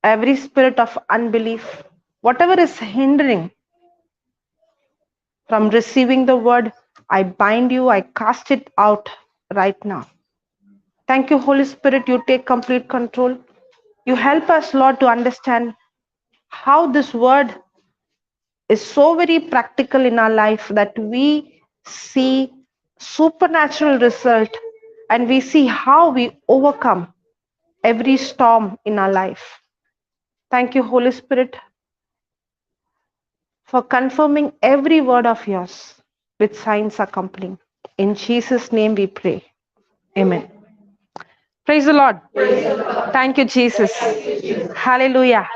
every spirit of unbelief, whatever is hindering from receiving the word, I bind you, I cast it out right now. Thank you, Holy Spirit. You take complete control. You help us, Lord, to understand how this word is so very practical in our life that we see supernatural result and we see how we overcome every storm in our life. Thank you, Holy Spirit, for confirming every word of yours with signs accompanying. In Jesus' name we pray. Amen. Praise the Lord. Thank you, Jesus. Hallelujah.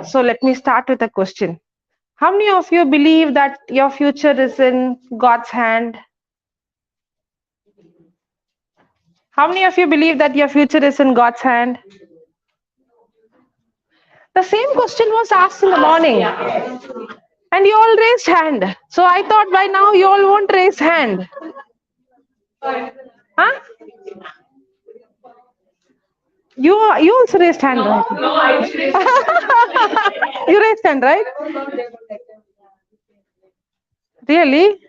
So let me start with a question. How many of you believe that your future is in God's hand? How many of you believe that your future is in God's hand? The same question was asked in the morning. And you all raised hand. So I thought by now you all won't raise hand. Huh? You also raised hand, right? No, I raised hand. You raised hand, right? Really?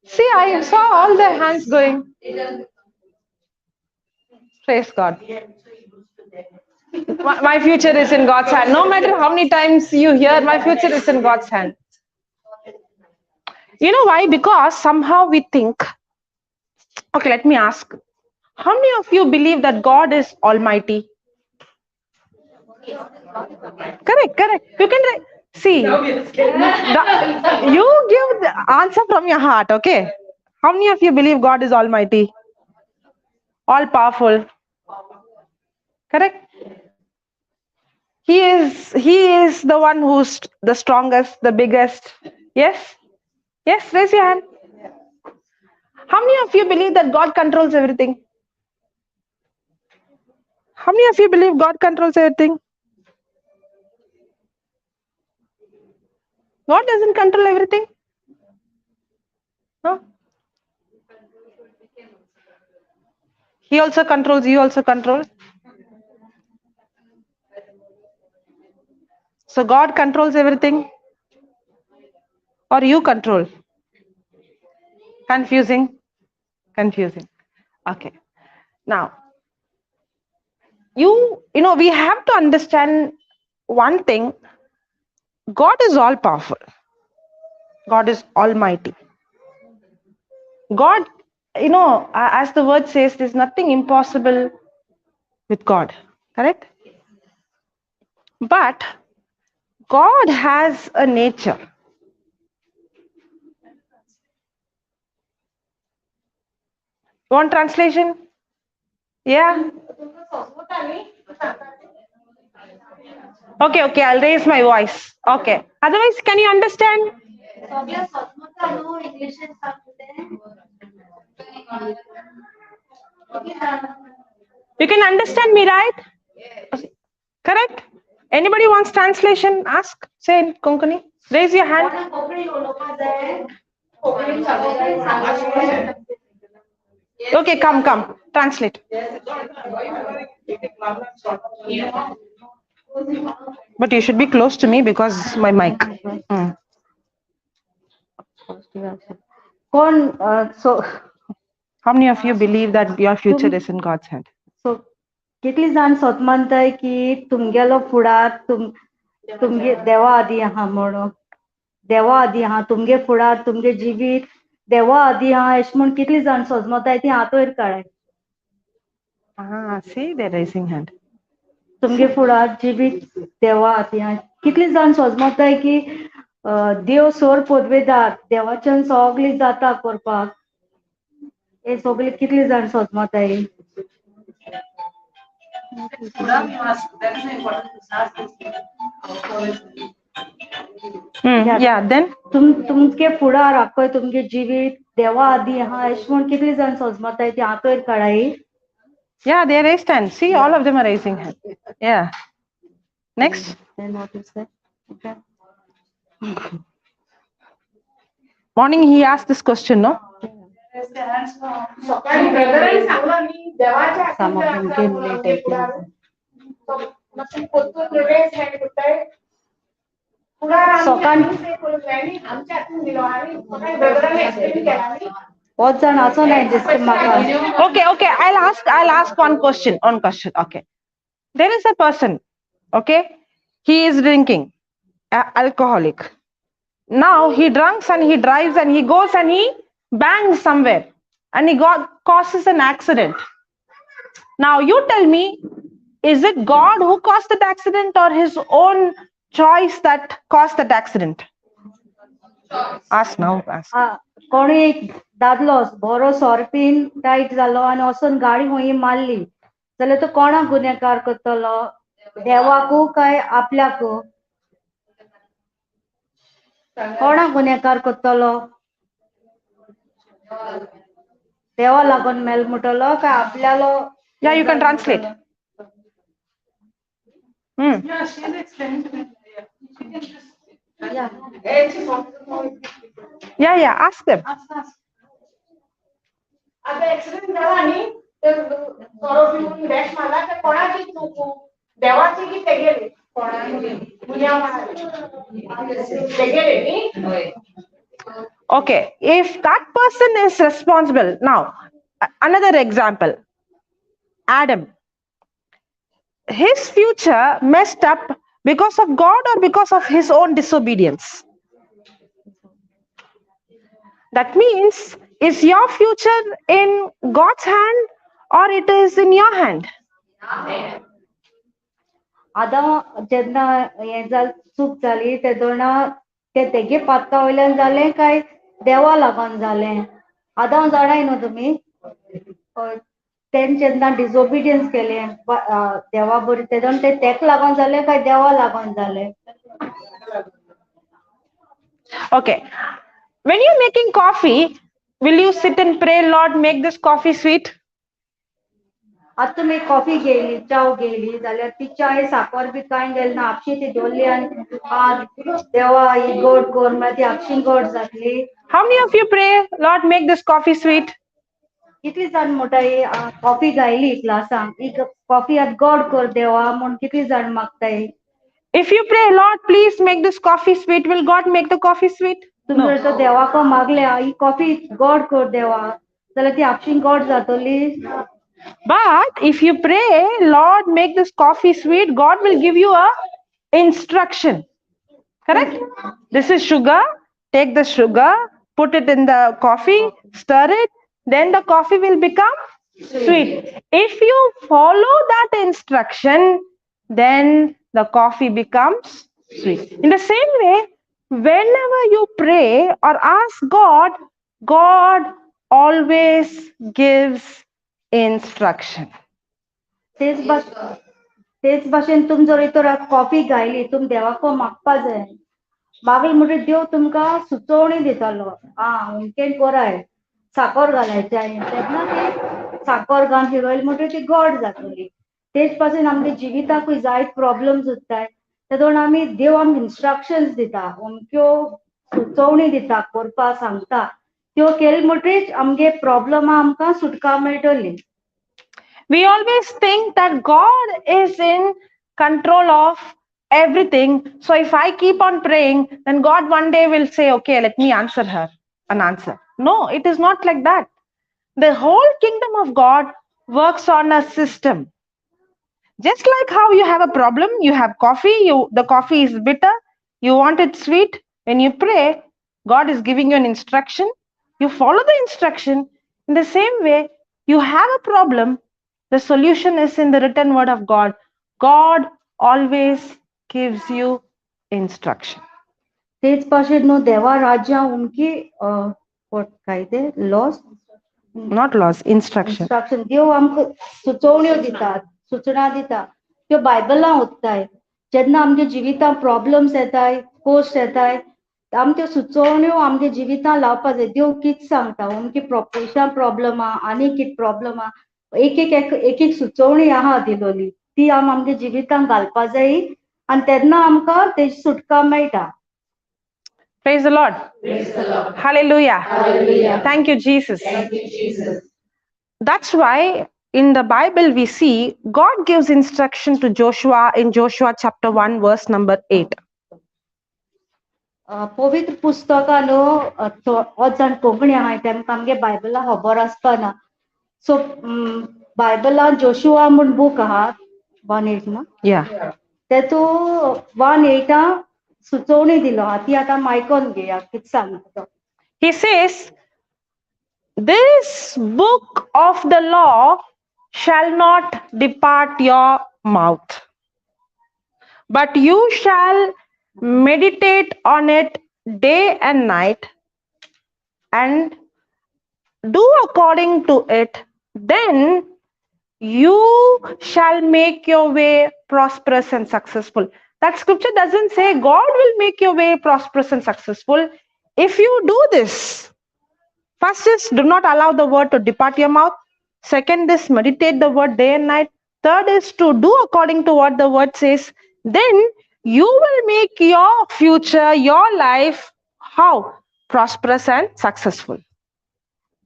See, I saw all the hands going. Praise God. My future is in God's hand. No matter how many times you hear, my future is in God's hand. You know why? Because somehow we think, okay, let me ask. How many of you believe that God is almighty? Correct. You can see. You give the answer from your heart, okay? How many of you believe God is almighty? All powerful? Correct? He is the one who's the strongest, the biggest. Yes? Yes, raise your hand. How many of you believe that God controls everything? How many of you believe God controls everything? God doesn't control everything. No? He also controls, you also control. So God controls everything? Or you control? Confusing? Okay. Now, we have to understand one thing. God is all powerful. God is almighty. God, as the word says, there's nothing impossible with God. Correct? But God has a nature. Want translation? Yeah. Okay, I'll raise my voice. Okay. Otherwise, can you understand? You can understand me, right? Correct? Anybody wants translation? Ask. Say in Konkani. Raise your hand. Okay, come. Translate. But you should be close to me because my mic. So, how many of you believe that your future is in God's hand? So, कितली जाण म्हणताय की तुमगेलो फुडार तुमगे देवा आदी आहा म्हणून देवा आदी आहा तुमगे फुडार तुमगे जिवीत देवा आदी आहा अश म्हण कितली जाण सोजमताय ती हात वयर काडाय. See, they're raising hand. तुमगे फुडार जिवीत देवा आदी आहा कितली जाण सोजमताय की देव सोर पदवेदार देवाच्यान सगळी जाता करपाक हे सगळे कितली जाण सोजमताय. Yeah, then तुमगे फुडार आखोय तुमगे जिवीत देवा आदी आहा अश म्हण कितली जाण सोजमताय ती हात वयर काडाय. Yeah, they raised hand. See, all of them are raising hand. Yeah. Next. Then what is that? Okay. Morning he asked this question, no? Some of them came late, I think. बहुत जण असं नाही दिसत म्हाका. Okay, I'll ask one question. Okay, there is a person, okay, he is drinking, alcoholic. Now he drunks and he drives and he goes and he bangs somewhere and he causes an accident. Now you tell me, is it God who caused that accident or his own choice that caused that accident? Ask now. Ask. कोणी एक दादलो बरो सोरपीन tight जालो आनी वचून गाडी खंय मारली जाल्यार तो कोणाक गुन्हेगार करतलो, देवाकू काय आपल्याकू? कोणाक गुन्हेगार करतलो? देवा लागून मेल मुटलो काय आपल्यालो? Yeah, you can translate. Yeah, ask them. Okay, if that person is responsible, now another example, Adam, his future messed up because of God or because of his own disobedience? That means, is your future in God's hand or it is in your hand? आदां जेन्ना हें चूक जाली तेदोना तेगे पातका वयल्यान जालें काय देवा लागून जालें? आदां जाणाय न्हू तुमी? तेन जेन्ना डिसओबिडियन्स केलें देवा बरी तेदोन तेक लागून जालें काय देवा लागून जालें? Okay, when you're making coffee, will you sit and pray, Lord, make this coffee sweet? आता तुमी कॉफी घेयली, चाव घेयली जाल्यार ती चाय साखर बी कांय घाल ना, आपशी ती दवरली आनी देवा ही गोड कर म्हळ्यार ती आपशी गोड जातली. How many of you pray, Lord, make this coffee sweet? कितली जाण म्हणटाय कॉफी घायली ग्लासांक, ही कॉफी आतां गोड कर देवा म्हूण कितली जाण मागताय? If you pray, Lord, please make this coffee sweet, will God make the coffee sweet? तुमी जर तर देवाक मागल्या ही कॉफी गोड कर देवा जाल्यार ती आपशी गोड जातली. But if you pray, Lord, make this coffee sweet, God will give you a instruction. Correct? This is sugar. Take the sugar, put it in the coffee, stir it, then the coffee will become sweet. If you follow that instruction, then the coffee becomes sweet. In the same way, whenever you pray or ask God, God always gives instruction. तेच भाशेन तुम जर तर coffee घायली तुम देवाक मागपा जाय, मागले म्हणटकीर देव तुमकां सुचोवणी दितालो, अमकेन कराय साखर घालायची आनी तेन्ना ती साखर घालून फिरयली म्हणटकीर ती गोड जातली. तेच पासून आमच्या जिविताकूय जायत प्रॉब्लेम्स उत्ताय, तेदोन आमी देव आमकां इन्स्ट्रक्शन्स दिता, अमक्यो सुचोवणी दिता करपा सांगता, त्यो केले म्हणटकीर आमगे प्रॉब्लमां आमकां सुटका मेळटली. We always think that God is in control of everything. So if I keep on praying, then God one day will say, okay, let me answer her an answer. No, it is not like that. The whole kingdom of God works on a system. Just like how you have a problem, you have coffee, the coffee is bitter, you want it sweet. When you pray, God is giving you an instruction. You follow the instruction. In the same way, you have a problem, the solution is in the written word of God. God always gives you instruction. तेच भाशेन न्हू देवा राज्या उमकी काय ते loss not laws, instruction. देव आमकां सुचोवण्यो दितात, सूचना दिता, त्यो बायबलां उत्ताय. जेन्ना आमच्या जिवितांत प्रॉब्लेम्स येताय, पोस्ट येताय, आमी त्यो सुचोवण्यो आमच्या जिवितांत लावपा जाय. देव कितें सांगता, अमकी पयशां प्रॉब्लम आहा, आनी कितें प्रॉब्लम आहा, एक सुचोवणी आहा दिलोली, ती आमच्या जिवितांत घालपा जायी आनी तेन्ना आमकां तेजी सुटका मेळटा. Praise the Lord. Praise the Lord. Hallelujah. Hallelujah. Thank you, Jesus. Thank you, Jesus. That's why in the Bible we see God gives instruction to Joshua in Joshua chapter 1 verse number 8. पवित्र पुस्तकालो हो जाण कोंकणी आहाय तेमकां आमगे बायबला खबर आसपाना सो बायबला Joshua म्हूण book आहा 1:8 ना Yeah. तेतू 1:8 सुचोवणी दिलो आहा ती आतां आयकोन घेया कितें सांगता तो. He says, this book of the law shall not depart your mouth, but you shall meditate on it day and night and do according to it. Then you shall make your way prosperous and successful. That scripture doesn't say God will make your way prosperous and successful. If you do this, first is do not allow the word to depart your mouth. Second is meditate the word day and night. Third is to do according to what the word says. Then you will make your future, your life, how? Prosperous and successful.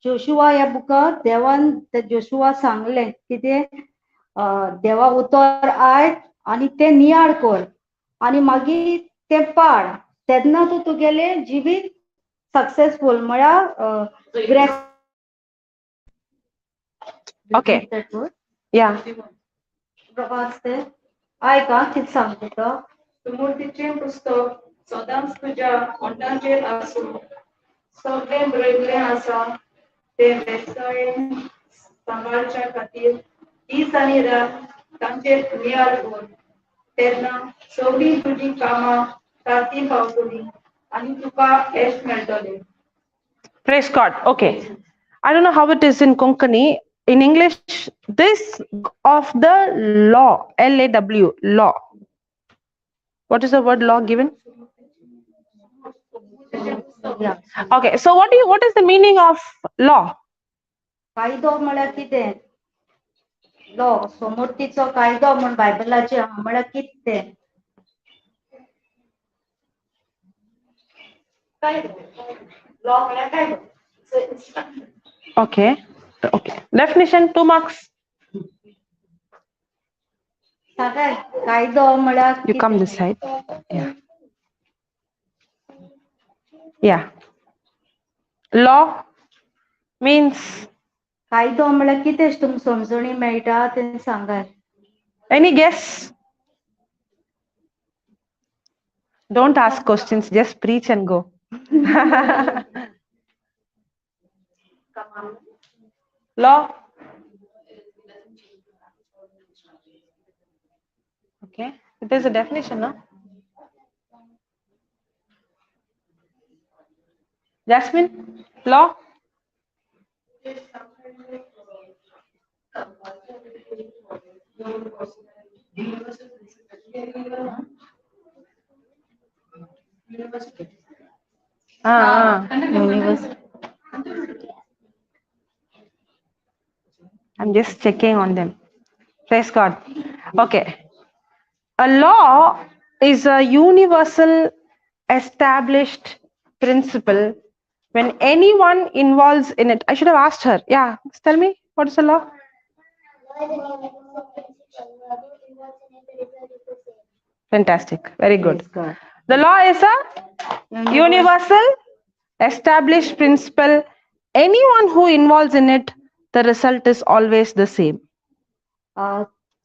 Joshua ह्या बुकांत देवान ते Joshua सांगलें कितें देवा उतर आय आनी ते नियाळ कर आनी मागीर ते पाड तेन्ना तूं तुगेले जिवीत सक्सेसफूल म्हळ्यार Okay. Yeah. वाचते आयका कितें सांगता तो. सुमूर्तीचे पुस्तक सदांच तुज्या ओंठांचेर आसूं सगळें बरयल्लें आसा ते वेबसायेन सांबाळच्या खातीर दीस आनी रात तांचेर नियाळ कर तेन्ना सगळीं तुजीं कामां सारकीं पावतलीं आनी तुका यश मेळटलें. Praise God. Okay. I don't know how it is in Konkani. In English, this book of the law, L-A-W, law. What is the word law given? Okay. So what is the meaning of law? कायदो म्हळ्यार कितें law समोर्तीचो कायदो म्हण बायबलाचे आहा म्हळ्यार कितें तें. Law म्हळ्यार कायदो. Okay. Okay. Definition, 2 marks. कायदो म्हळ्यार You come this side. Yeah. Yeah. Law means कायदो म्हळ्यार कितें तुमकां समजणी मेळटा तें सांगात. any guess? Don't ask questions, just preach and go. Law. Okay. There's a definition, no? Jasmine, law? University. I'm just checking on them. Praise God. Okay. A law is a universal established principle when anyone involves in it. I should have asked her. Yeah, tell me, what is a law? Fantastic. Very good. The law is a universal established principle. Anyone who involves in it, the result is always the same.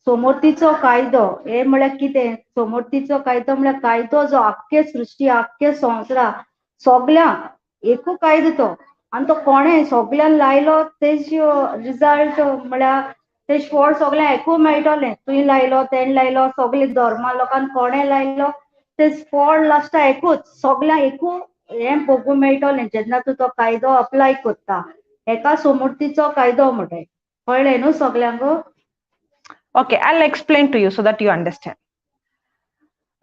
समोर्तीचो कायदो हे म्हळ्यार कितें. समोर्तीचो कायदो म्हळ्यार कायदो जो आख्खे सृश्टी आख्खे संवसाराक सगळ्यांक एकू कायदो तो आनी तो कोणें सगळ्यांक लायलो तेजो रिजल्ट म्हळ्यार तेज फळ सगळ्यांक एकू मेळटलें. तुवें लायलो तेणें लायलो सगळे धर्मा लोकांक कोणें लायलो तेज फळ लास्टा एकूच सगळ्यांक एकू हें भोगूं मेळटलें जेन्ना तूं तो कायदो अप्लाय करता. हेका समोर्तीचो कायदो म्हणटात. कळ्ळें न्हू सगळ्यांक. Okay, I'll explain to you so that you understand.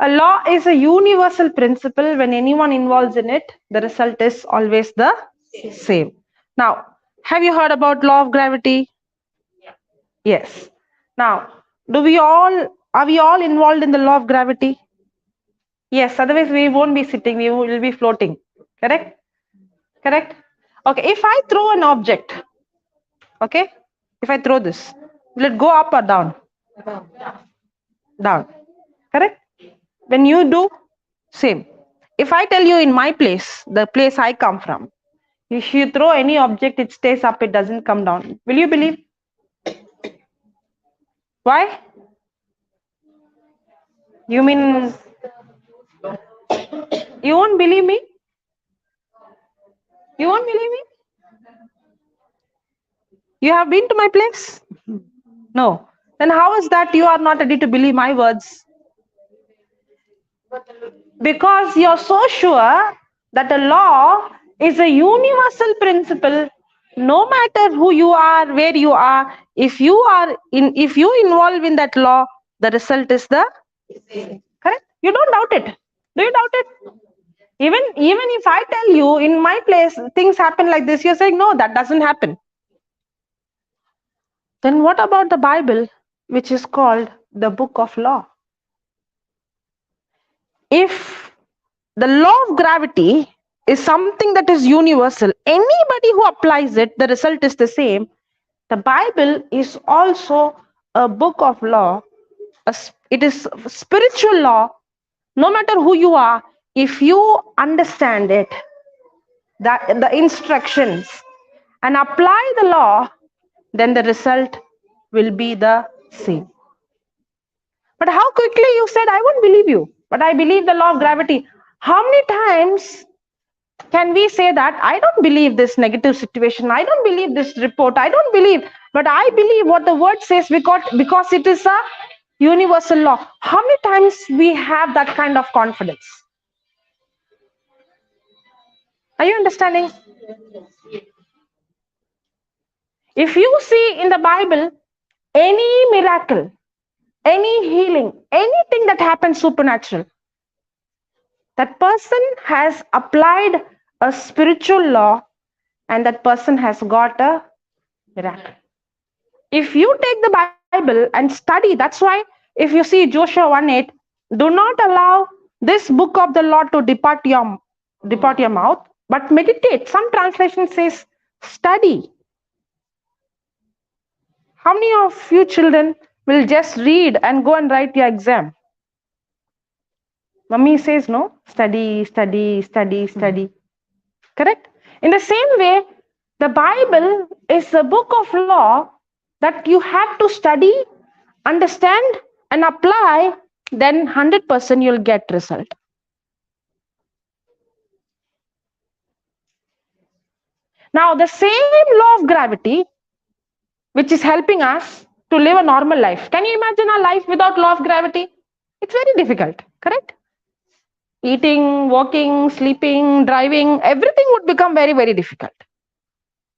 A law is a universal principle. When anyone involves in it, the result is always the same. Now, have you heard about law of gravity? Yes. Now, are we all involved in the law of gravity? Yes, otherwise we won't be sitting, we will be floating. Correct? Correct? Okay, if I throw an object, okay, if I throw this, will it go up or down? Down. Correct? When you do, same. If I tell you in my place, the place I come from, if you throw any object, it stays up, it doesn't come down. Will you believe? Why? You mean you won't believe me? You won't believe me? You have been to my place? No. Then how is that you are not ready to believe my words? Because you're so sure that the law is a universal principle. No matter who you are, where you are, if you involve in that law, the result is the correct. You don't doubt it. Do you doubt it? Even if I tell you in my place things happen like this, you're saying no, that doesn't happen. Then what about the Bible, which is called the book of law? If the law of gravity is something that is universal, anybody who applies it, the result is the same. The Bible is also a book of law. It is spiritual law. No matter who you are, if you understand it, the instructions, and apply the law, then the result will be the same. But how quickly you said, I won't believe you, but I believe the law of gravity. How many times can we say that I don't believe this negative situation, I don't believe this report, I don't believe, but I believe what the word says because it is a universal law? How many times we have that kind of confidence? Are you understanding? If you see in the Bible any miracle, any healing, anything that happens supernatural, that person has applied a spiritual law and that person has got a miracle. If you take the Bible and study, that's why if you see Joshua 1:8, do not allow this book of the law to depart your mouth, but meditate. Some translation says study. How many of you children will just read and go and write your exam? Mummy says no, study, study, study, study. Correct? In the same way, the Bible is a book of law that you have to study, understand, and apply, then 100% you'll get result. Now, the same law of gravity, which is helping us to live a normal life. Can you imagine a life without law of gravity? It's very difficult, correct? Eating, walking, sleeping, driving, everything would become very, very difficult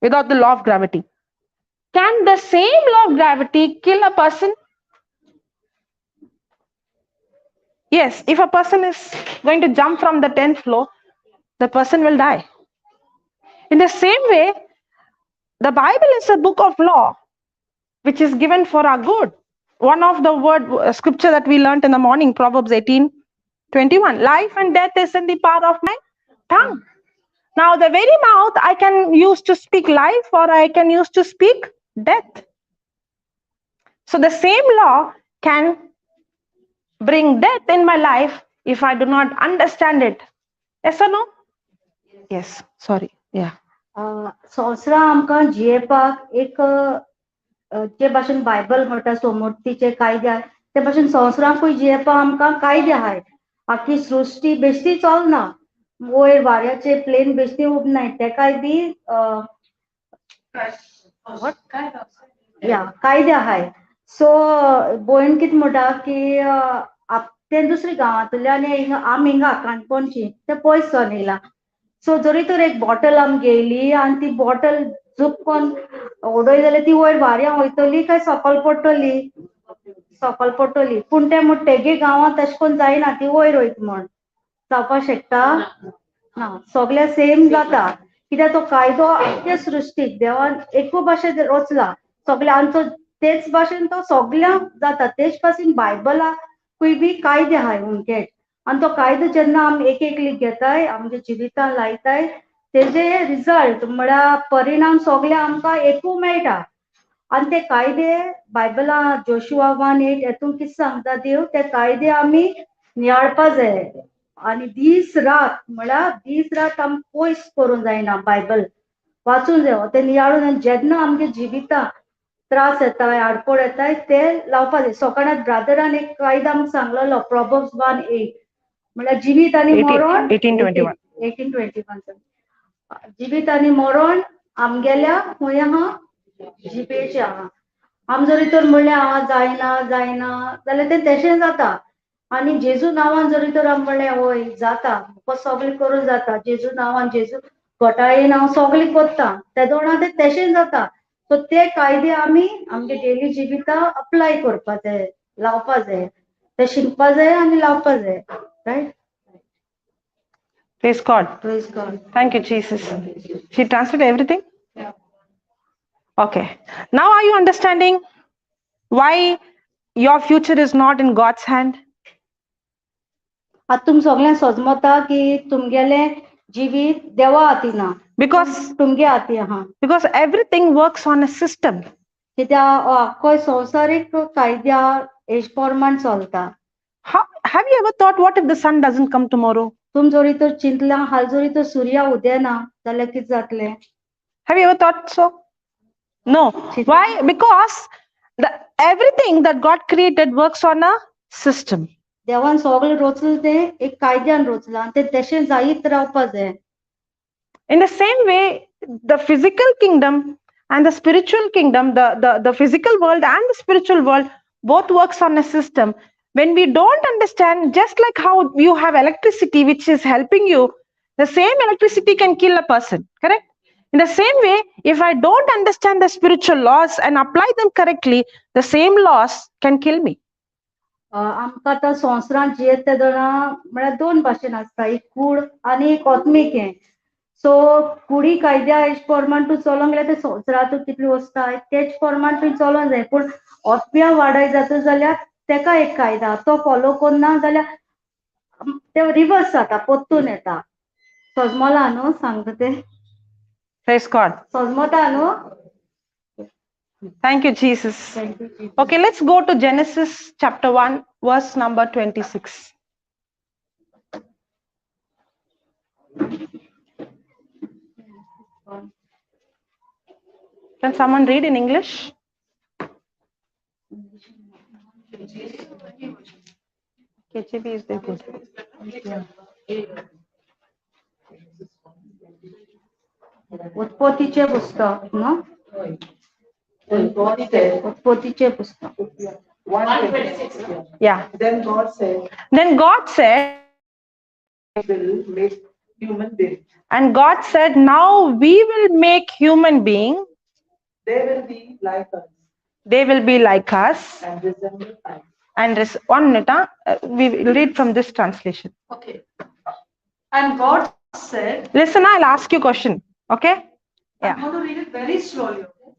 without the law of gravity. Can the same law of gravity kill a person? Yes, if a person is going to jump from the 10th floor, the person will die. In the same way, the Bible is a book of law which is given for our good. One of the scripture that we learned in the morning, Proverbs 18:21, life and death is in the power of my tongue. Now, the very mouth I can use to speak life or I can use to speak death. So the same law can bring death in my life if I do not understand it. Yes or no? Yes, sorry. Yeah. संवसारा आमकां जियेपाक एक जे भाशेन Bible म्हणटा सोमोर्थीचे कायदे आहाय ते भाशेन संवसारांकूय जियेपाक आमकां कायदे आहाय. आख्खी सृश्टी बेश्टी चलना, वयर वाऱ्याचे प्लेन बेश्टी उडनाय, तेकाय बी कायदे आहाय. सो भयण कितें म्हणटा की ते दुसरी गांवांतल्यान आमी हिंगा काणकोणची ते पयस सावन येयला. सो जरी तर एक बॉटल आमी घेयली आनी ती बॉटल चुकून उडय जाल्यार ती वयर वाऱ्यां वयतली काय सकयल पडटली? सकयल पडटली. पूण ते म्हण तेगे गांवांत तशें करून जायना, ती वयर वयता म्हण. जावपाक शकता ना. सगळे सेम जाता, कित्याक तो कायदो आख्खे सृश्टीक देवान एकू भाशेन रचला. सगळ्यांचो तेच भाशेन तो सगळ्यांक जाता. तेच भाशेन बायबलाकूय बी कायदे आहाय उमके. आणि तो कायदो जेन्ना आमी एक एकली घेताय आमच्या जिवितान लायताय तेजे रिजल्ट म्हळ्यार परिणाम सगळे आमकां एकू मेळटा आणि ते कायदे बायबला जोशुआ 1:8 हेतून कितें सांगता देव ते कायदे आमी नियाळपा जाय आणि दीस रात म्हळ्यार दीस रात आमी पयस करूंक जायना बायबल वाचूंक जाय ते नियाळून आनी जेन्ना आमगे जिवितां त्रास येताय आडकोळ येताय ते लावपा जाय सकाळात ब्रादरान एक कायदो आमकां सांगलेलो प्रॉब्स 1:8 म्हळ्यार जिवीत आणि मरण 18:21. 18:21 जिवीत आणि मरण आमगेल्या खंय आहा जिबेचे आहा आम जरी तर म्हणलें हांव जायना जाल्यार तें तशें जाता आणि जेजू नांवान जरी तर आमी म्हणलें हय जाता म्हाका सगळें करून जाता जेजू नांवान जेजू घोटाळेन हांव सगळें करता त्या दोना तें तशें जाता सो ते कायदे आमी आमगे डेली जिविता अप्लाय करपा जाय लावपा जाय ते शिकपा जाय आनी लावपा जाय रायट Praise God. Praise God Thank you, Jesus. She translated everything? Yeah. Okay. Now are you understanding why your future is not in God's hand? आता तुम सगळ्यांक समजता की तुमगेले जिवीत देवा हाती ना Because तुमगे हाती आहा everything works on a system. कित्या आख्खो संवसारीक कायद्या हेज प्रमाण चलता Have you ever thought, what if the sun doesn't come tomorrow? तुम जरी तर चिंतल्या हाल जरी तर सूर्य उदेना जाल्यार कितें जातलें Have you ever thought so? No. Why? Because everything that God created works on a system. देवान सगळें रचलें तें एक कायद्यान रचलां आनी तें तशें जायत रावपा जाय In the same way, the physical kingdom and the spiritual kingdom, the physical world and the spiritual world, both works on a system. When we don't understand, just like how you have electricity which is helping you, the same electricity can kill a person, correct? In the same way, if I don't understand the spiritual laws and apply them correctly, the same laws can kill me. आमकां आतां संवसारांत जियेत ते जाणा म्हळ्यार दोन भाशेन आसता एक कूड आनी एक आत्मीक हें सो कुडी कायद्या हेज प्रमाण तूं चलोंक गेल्यार ते संवसारांतूच कितली वस्ताय तेज प्रमाण तुवें चलोंक जाय पूण आत्म्या वाडय जाता जाल्यार तेका एक कायदा तो फॉलो करना जाल्यार ते रिवर्स जाता परतून येता सजमला न्हू सांगता ते Praise God. सजमता न्हू Thank you, Jesus. Okay, let's go to Genesis chapter 1, verse number 26. Can someone read in English? KJV is there good. Yeah. उत्पत्तीचे पुस्तक न्हू उत्पत्तीचे पुस्तक 1:26. Yeah. Then God said, Then God said, I will make human beings. and God said, now we will make human being. They will be like us They will be like us. and resemble us. And 1 minute, we will read from this translation. Okay. And God said, Listen, I'll ask you a question. Okay? I'm Yeah. going to read it very slowly. Okay?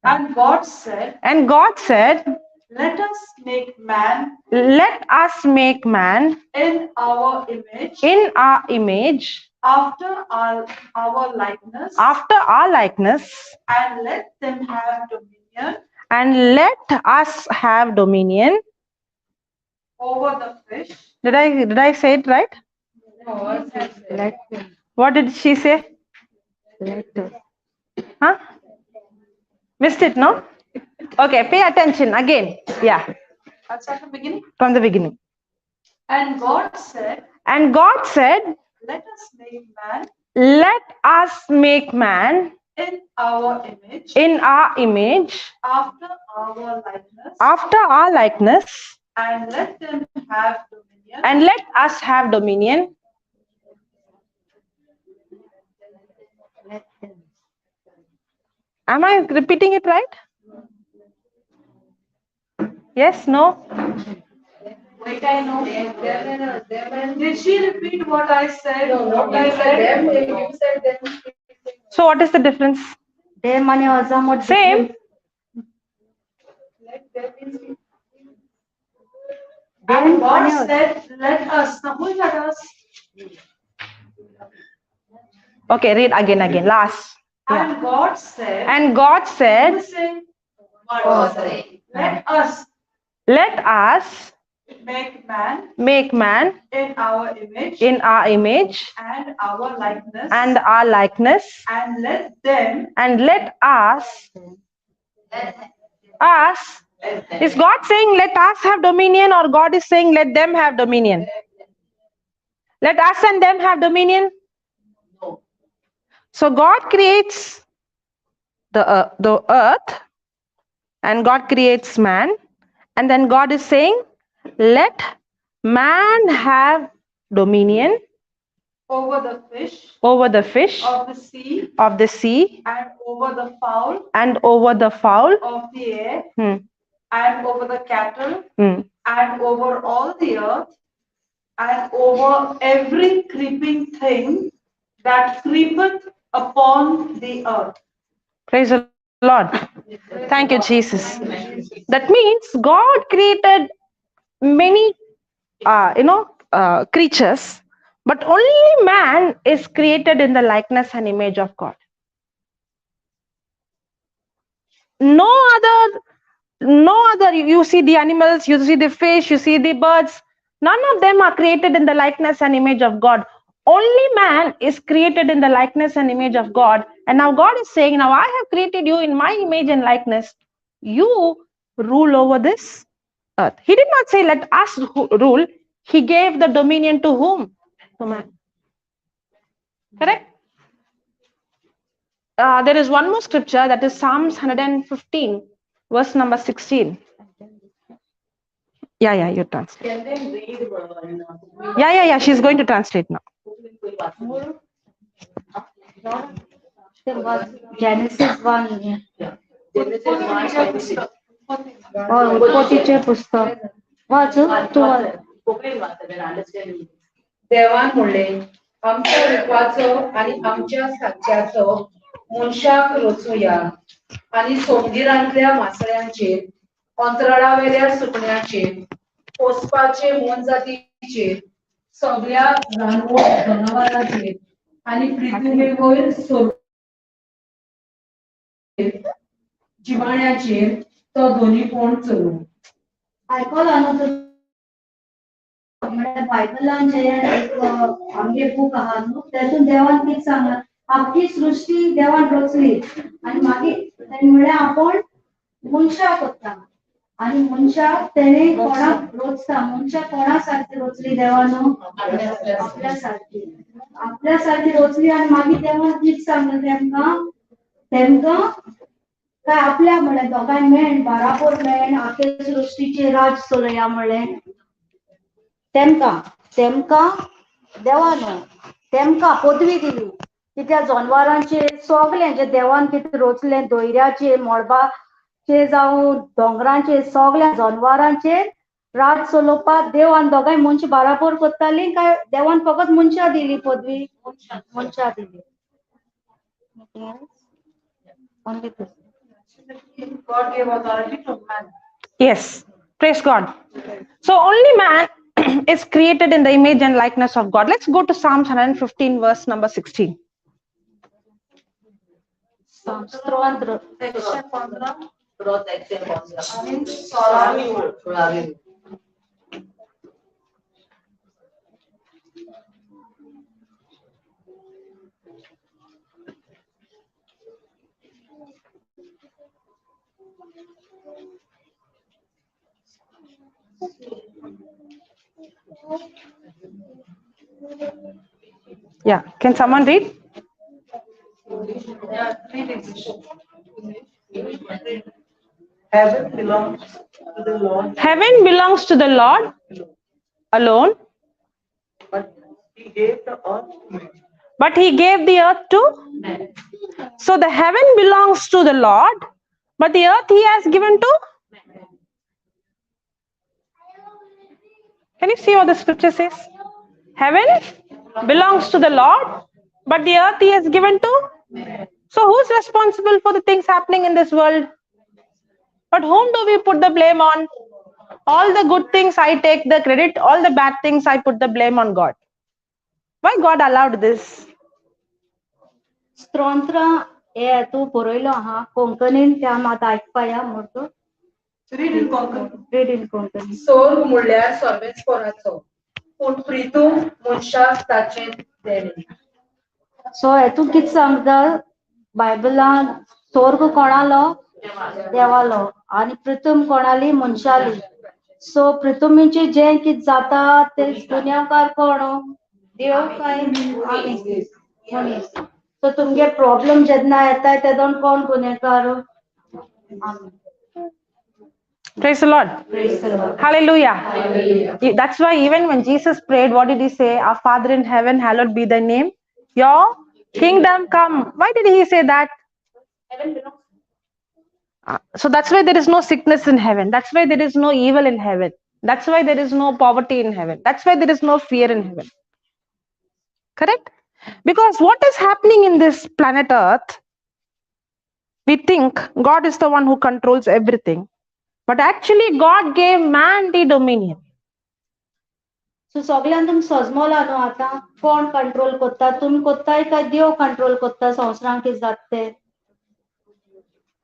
And God said, And God said, let us make man let us make man in our image, in our image, after our likeness, after our likeness, and let them have dominion and let us have dominion. over the fish. Did I say it right? let What did she say? let Huh? Missed it, no? Okay, pay attention again. Yeah, I'll start from the beginning. from the beginning. And God said, And God said, let us make man let us make man in our image, in our image, after our likeness, after our likeness, and let them have dominion and let us have dominion. Am I repeating it right? Yes, no? Wait, I know. Did she repeat what I said? What I said? You said them. So what is the difference? them आणि अजामत Same. them God said, let us. Now who is let us? Okay, read again. Last. Yeah. And God said. And God said, Who say? God said. Let us make man in our image and our likeness, and let us is God saying let us have dominion, or God is saying let them have dominion? Let us and them have dominion. So God creates the earth, and God creates man, and then God is saying let man have dominion over the fish of the sea, and over the fowl of the air, and over the cattle, and over all the earth, and over every creeping thing that creepeth upon the earth. Praise the Lord. Thank you, Jesus. That means God created many creatures, but only man is created in the likeness and image of God. No other, you see the animals, you see the fish, you see the birds, none of them are created in the likeness and image of God. Only man is created in the likeness and image of God. And now God is saying, now I have created you in my image and likeness. You rule over this earth. He did not say let us rule. He gave the dominion to whom? To man. Correct? There is one more scripture, that is Psalms 115, verse number 16. Yeah, you translate. Can they read? Yeah, she's going to translate now. Genesis 1 Genesis 1. उत्पत्तीचे पुस्तक watch तू देवान म्हणले आमच्या रूपाचो आणि आमच्या साच्याचो मनशाक रचुया आणि सोमगिरांतल्या मासळ्यांचेर, अंतराळावेल्या सुकण्यांचेर, पोसपाचे मोनजातीचेर, सगळ्या रानवट जनावरांचेर आणि पृथ्वी वयर जिवाण्याचेर तो दोनीपण चलू. आयकला न्हू बायबलान जे आमगे बूक आहा न्हू तेतून देवान कितें सांगला आपली सृष्टी देवान रचली आणि मागीर तेणे म्हळ्यार आपण मनशाक करता आणि मनशाक तेणे कोणाक रचता. मनशाक कोणा सारखी रचली देवान? आपल्या सारखी रचली. आणि मागीर देवान कितें सांगलें तेमकां काय आपल्या म्हळ्यार दोगांय मेळून बारापोर मेळून आख्या सृश्टीचे राज चलया म्हळें. तेमकां देवान तेमकां पदवी दिली की त्या जनावरांचे सगळे जे देवान कितें रचलें दोयऱ्याचे, मळबाचे जावं दोंगरांचे सगळ्या जनावरांचे राज चलोवपाक देवान दोगांय मनशां बारापोर करतालीं काय देवान फकत मनशां दिली पदवी? मनशां दिली. God gave authority to man. Yes, praise God. So only man is created in the image and likeness of God. Let's go to Psalms 115, verse number 16. Psalms 115. Yeah, can someone read? Heaven belongs to the Lord. Heaven belongs to the Lord alone. But he gave the earth to man. But he gave the earth to man. So the heaven belongs to the Lord, but the earth he has given to man. Can you see what the scripture says? Heaven belongs to the Lord, but the earth he has given to man. So who's responsible for the things happening in this world? But whom do we put the blame on? All the good things I take the credit, all the bad things I put the blame on God. Why God allowed this? स्त्रोंत्र हे तू बरयलो आहा कोंकणीन त्या मात आयकपाया म्हणतो Read in Konkan. Read in Konkani सोर्ग म्हणल्यार सर्वेस्पराचो पूण प्रितूम मनशाक ताचे देणे. सो हेतून कितें सांगता बायबलान स्वर्ग कोणालो देवालो आनी पृथ्वी कोणाली मनशाली. सो पृथ्वीचे जे कितें जाता ते गुन्यांवकार कोण देव काय मनीस. सो तुमगे प्रॉब्लेम जेन्ना येता तेदोन कोण गुन्हेगार आमी. Praise the Lord. Praise the Lord. Hallelujah. That's why even when Jesus prayed, what did he say? Our Father in heaven, hallowed be thy name. Your kingdom come. Why did he say that? So that's why there is no sickness in heaven. That's why there is no evil in heaven. That's why there is no poverty in heaven. That's why there is no fear in heaven. Correct? Because what is happening in this planet Earth, we think God is the one who controls everything. But actually, God gave man the dominion. सो सगळ्यान तुम सजमोला न्हू आतां कोण control करता तुमी कोत्ताय काय देव control करता संवसारांक कितें जाता ते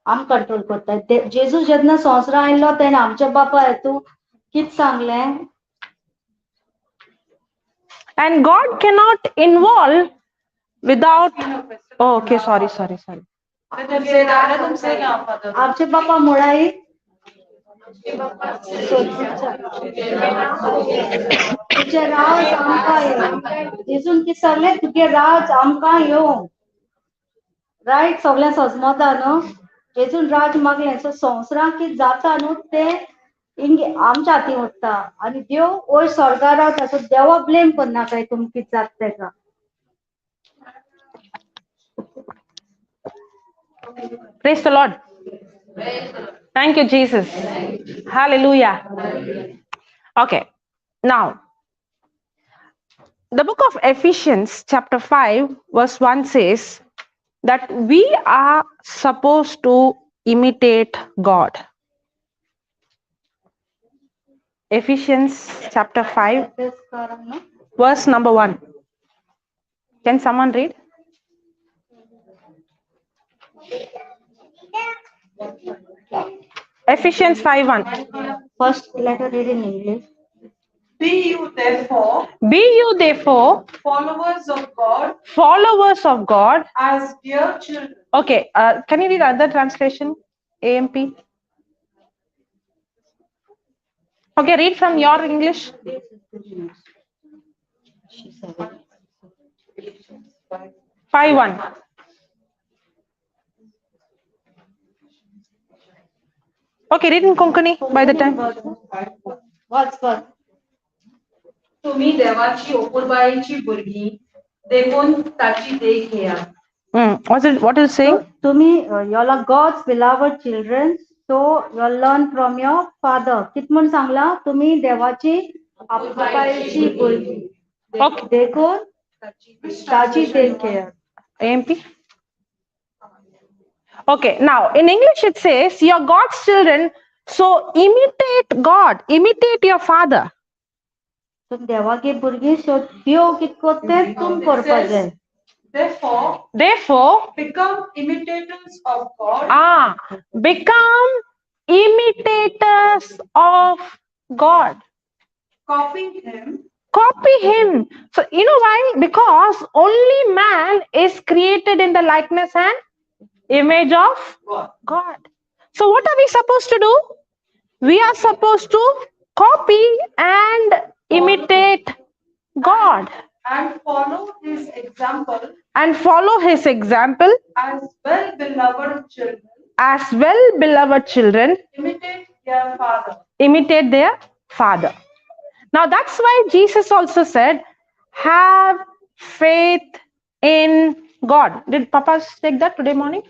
आम कंट्रोल करता. जेजू जेन्ना संवसारा आयलो तेणे आमच्या बापा हेतू कितें सांगलें. And God cannot involve without. Oh, okay, sorry. आमचे बापा मुळाई तुझे राज आमकां येवं. जेजून कितें सांगलें तुगे राज आमकां येवं. रायट सगळें सजमता न्हू. जेजून राज मागलें सो संवसारांक कितें जाता न्हू ते हिंगे आमच्या हातीन उरता आनी देव वयर स्वर्गार रावता. सो देवा ब्लेम करनाकाय तुमी कितें जाता तेका. Praise the Lord. Thank you, Jesus. Hallelujah. Okay. Now, the book of Ephesians, chapter 5, verse 1 says that we are supposed to imitate God. Ephesians, chapter 5, verse number 1. Can someone read? Ephesians 5:1. First letter read in English. Be you therefore followers of God as dear children. Okay, can you read other translation? AMP. Okay, read from your English. 5:1. Okay, read in Konkani by the time. What's what? तुम्ही देवाची ओपुरबाईची भुरगीं देखून ताची देख घेया. What is it saying? तुम्ही you are God's beloved children, so you learn from your father. कित म्हण सांगला तुम्ही देवाची आपुरबाईची भुरगीं Okay. देखून ताची देख घेया. AMP. Okay, now in English it says, you're God's children, so imitate God, imitate your father. तुम देवाची भुरगीं सो देव कित कोत्ते तुम करपा जाय. Therefore, become imitators of God. Become imitators of God. Copying him. Copy him. So, you know why? Because only man is created in the likeness and image of God. So, what are we supposed to do? We are supposed to copy and imitate God. And follow his example. And follow his example. As well, beloved children. As well, beloved children. Imitate their father. Imitate their father. Now that's why Jesus also said, have faith in God. Did Papa take that today morning?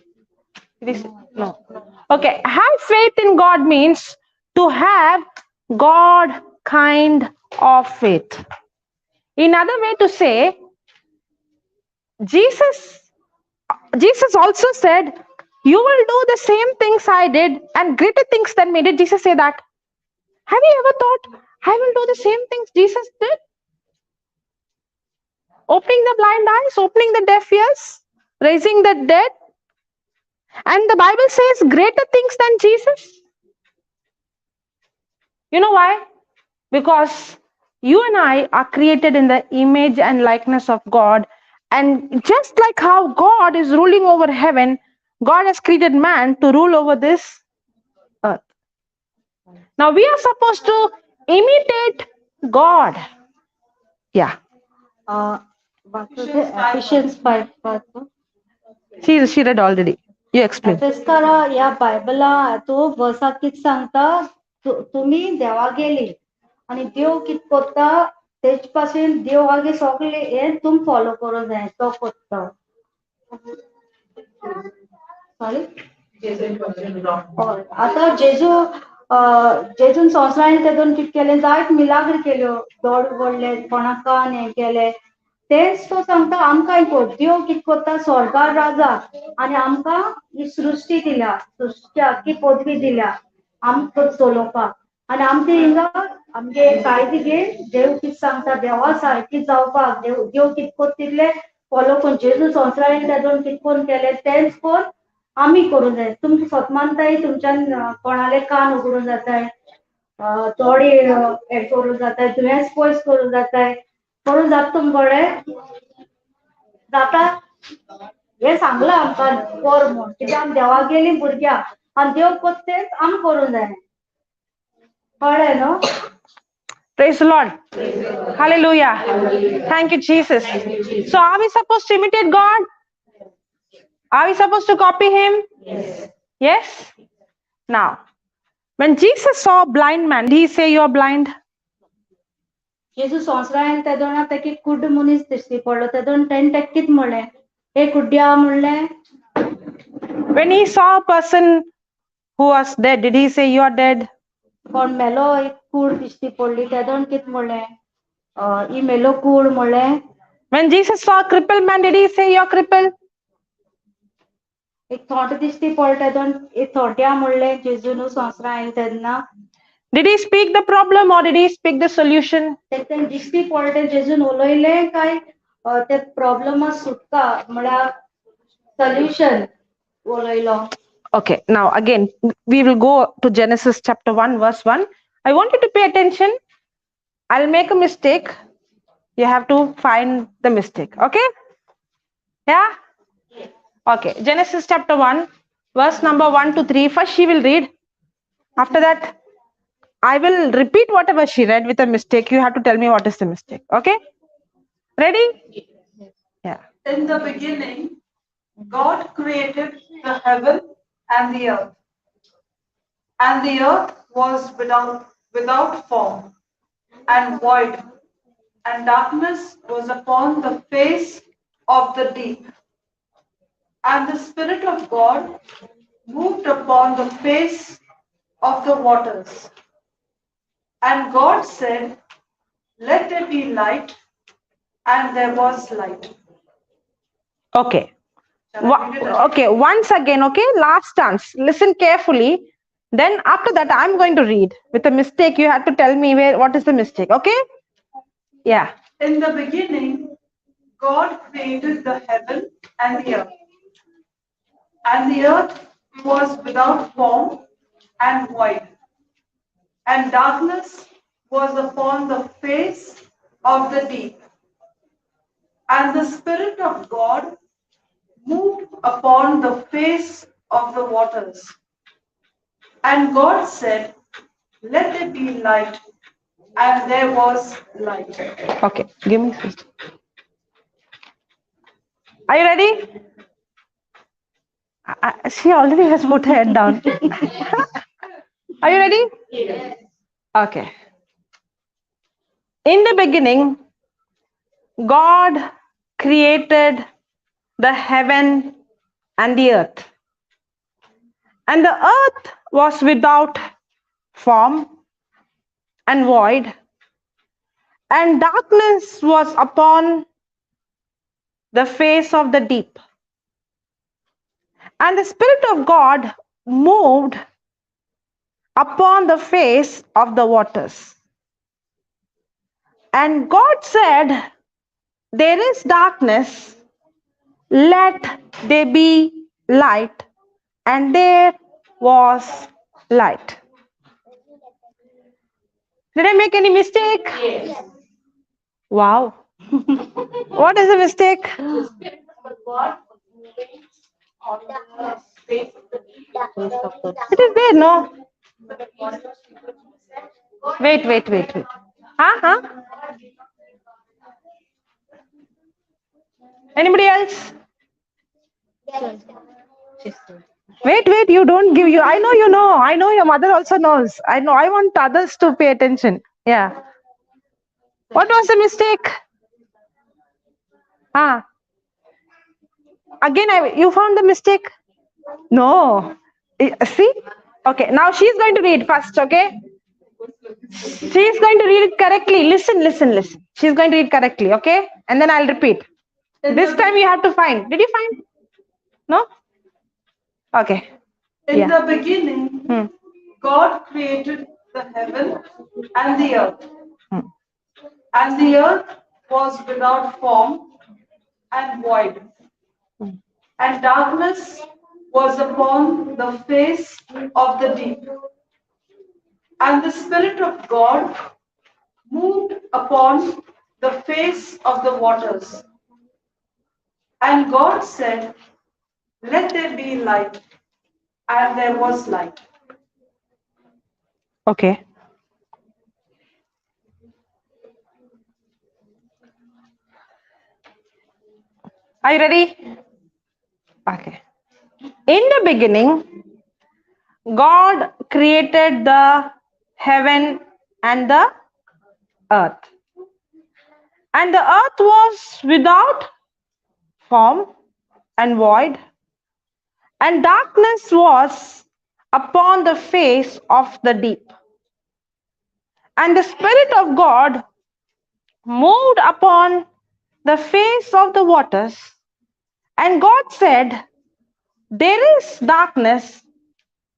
No. Okay. Have faith in God means to have God kind of faith. Another way to say, Jesus also said, you will do the same things I did and greater things than me. Did Jesus say that? Have you ever thought, I will do the same things Jesus did? Opening the blind eyes, opening the deaf ears, raising the dead. And the Bible says greater things than Jesus. You know why? Because you and I are created in the image and likeness of God. And just like how God is ruling over heaven, God has created man to rule over this earth. Now we are supposed to imitate God. Yeah. What was it? Ephesians 5. She read already. You explain. एफेसकारा या बायबला तो वर्सा कित सांगता तुम्ही देवा गेली आणि देव कित कोत्ता तेज पासून देव आगे सगळे हे तुम फॉलो करून जाय तो कोत्ता सॉरी आता जेजून संवसारान तेदून कित केले जायत मिलाग्र केल्यो दोड उगडले कोणाक कान हे केले तेच तो सांगता आमकां देव कित कोत्ता स्वर्गार राजा आणि आमकां ही सृष्टी दिल्या सृष्टी आख्खी पदवी दिल्या आमकां चलोवपाक आणि आमचे हिंगा आमगे कायदे घे देव कित सांगता देवा सारकी जावपाक देव कित कोत्तिल्ले फॉलो कोन जेजू संवसारान तेदून कित कोन केले तेच कोन आम्ही करून जाय तुमची स्वतमानताय तुमच्यान कोणाले कान उगडून जाताय थोडी हे करून जाताय दुयेंस पयस करून जाताय करून जाता तुमकडे जाता हे सांगला आमकां कर म्हूण कित्याक देवा गेली भुरग्यां आनी देव कोत्तेच आम करून जाय कळ्ळें न्हू Praise the Lord. Hallelujah. Thank you, Jesus. So are we supposed to imitate God? Are we supposed to copy him? Yes. Now, when Jesus saw a blind man, did he say you're blind? जेजू संवसारान तेदोना तेकी कुड्ड मनीस दिसती पडलो तेदोन तेन तेक कित म्हणलें हे कुड्ड्या म्हणलें When he saw a person who was dead, did he say you're dead? कोण मेलो एक कूड दिसती पडली तेदोन कित म्हणलें ही मेलो कूड म्हणलें When Jesus saw a crippled man, did he say you're crippled? एक थोंट दिसती पडले तेदोन एक थोट्या म्हणलें जेजून संवसारान तेन्ना Did he speak the problem or did he speak the solution? तें दिसती पडले जेजून उलयलें काय ते प्रॉब्लमा सुटका म्हळ्यार सॉल्युशन उलयलो Okay, now again, we will go to Genesis chapter 1, verse 1. I want you to pay attention. I'll make a mistake. You have to find the mistake. Okay? Yeah? Okay, Genesis chapter 1, verse number 1 to 3. First, she will read. After that, I will repeat whatever she read with a mistake. You have to tell me what is the mistake. Okay? Ready? Yeah. In the beginning, God created the heaven and the earth. And the earth was without form and void, and darkness was upon the face of the deep. And the Spirit of God moved upon the face of the waters. And God said, "Let there be light," and there was light. Okay. Okay, once again, okay, last chance. Listen carefully. Then after that, I'm going to read. With a mistake, you have to tell me what is the mistake, okay? Yeah. In the beginning, God created the heaven and the earth. And the earth was without form and void, and darkness was upon the face of the deep. And the Spirit of God moved upon the face of the waters. And God said, "Let there be light," and there was light. Okay, give me first. Are you ready? She already has put her head down. Are you ready? Yes. Okay. In the beginning, God created the heaven and the earth. And the earth was without form and void, and darkness was upon the face of the deep. And the Spirit of God moved upon the face of the waters. And God said, there is darkness, let there be light, and there was light. Did I make any mistake? Yes. Wow. What is the mistake? It is there, no? Wait. Huh? Anybody else? Wait, you don't give you. I know you know. I know your mother also knows. I know. I want others to pay attention. Yeah. What was the mistake? Ah. Again, you found the mistake? No. See? Okay. Now she's going to read first, okay? She's going to read it correctly. Listen. She's going to read correctly, okay? And then I'll repeat. This time you have to find. Did you find? No? Okay. In the beginning, God created the heaven and the earth. And the earth was without form and void. And darkness was upon the face of the deep. And the Spirit of God moved upon the face of the waters. And God said, let there be light. And there was light. Okay. Are you ready? Okay. In the beginning, God created the heaven and the earth. And the earth was without form and void, and darkness was upon the face of the deep. And the Spirit of God moved upon the face of the waters. And God said, there is darkness,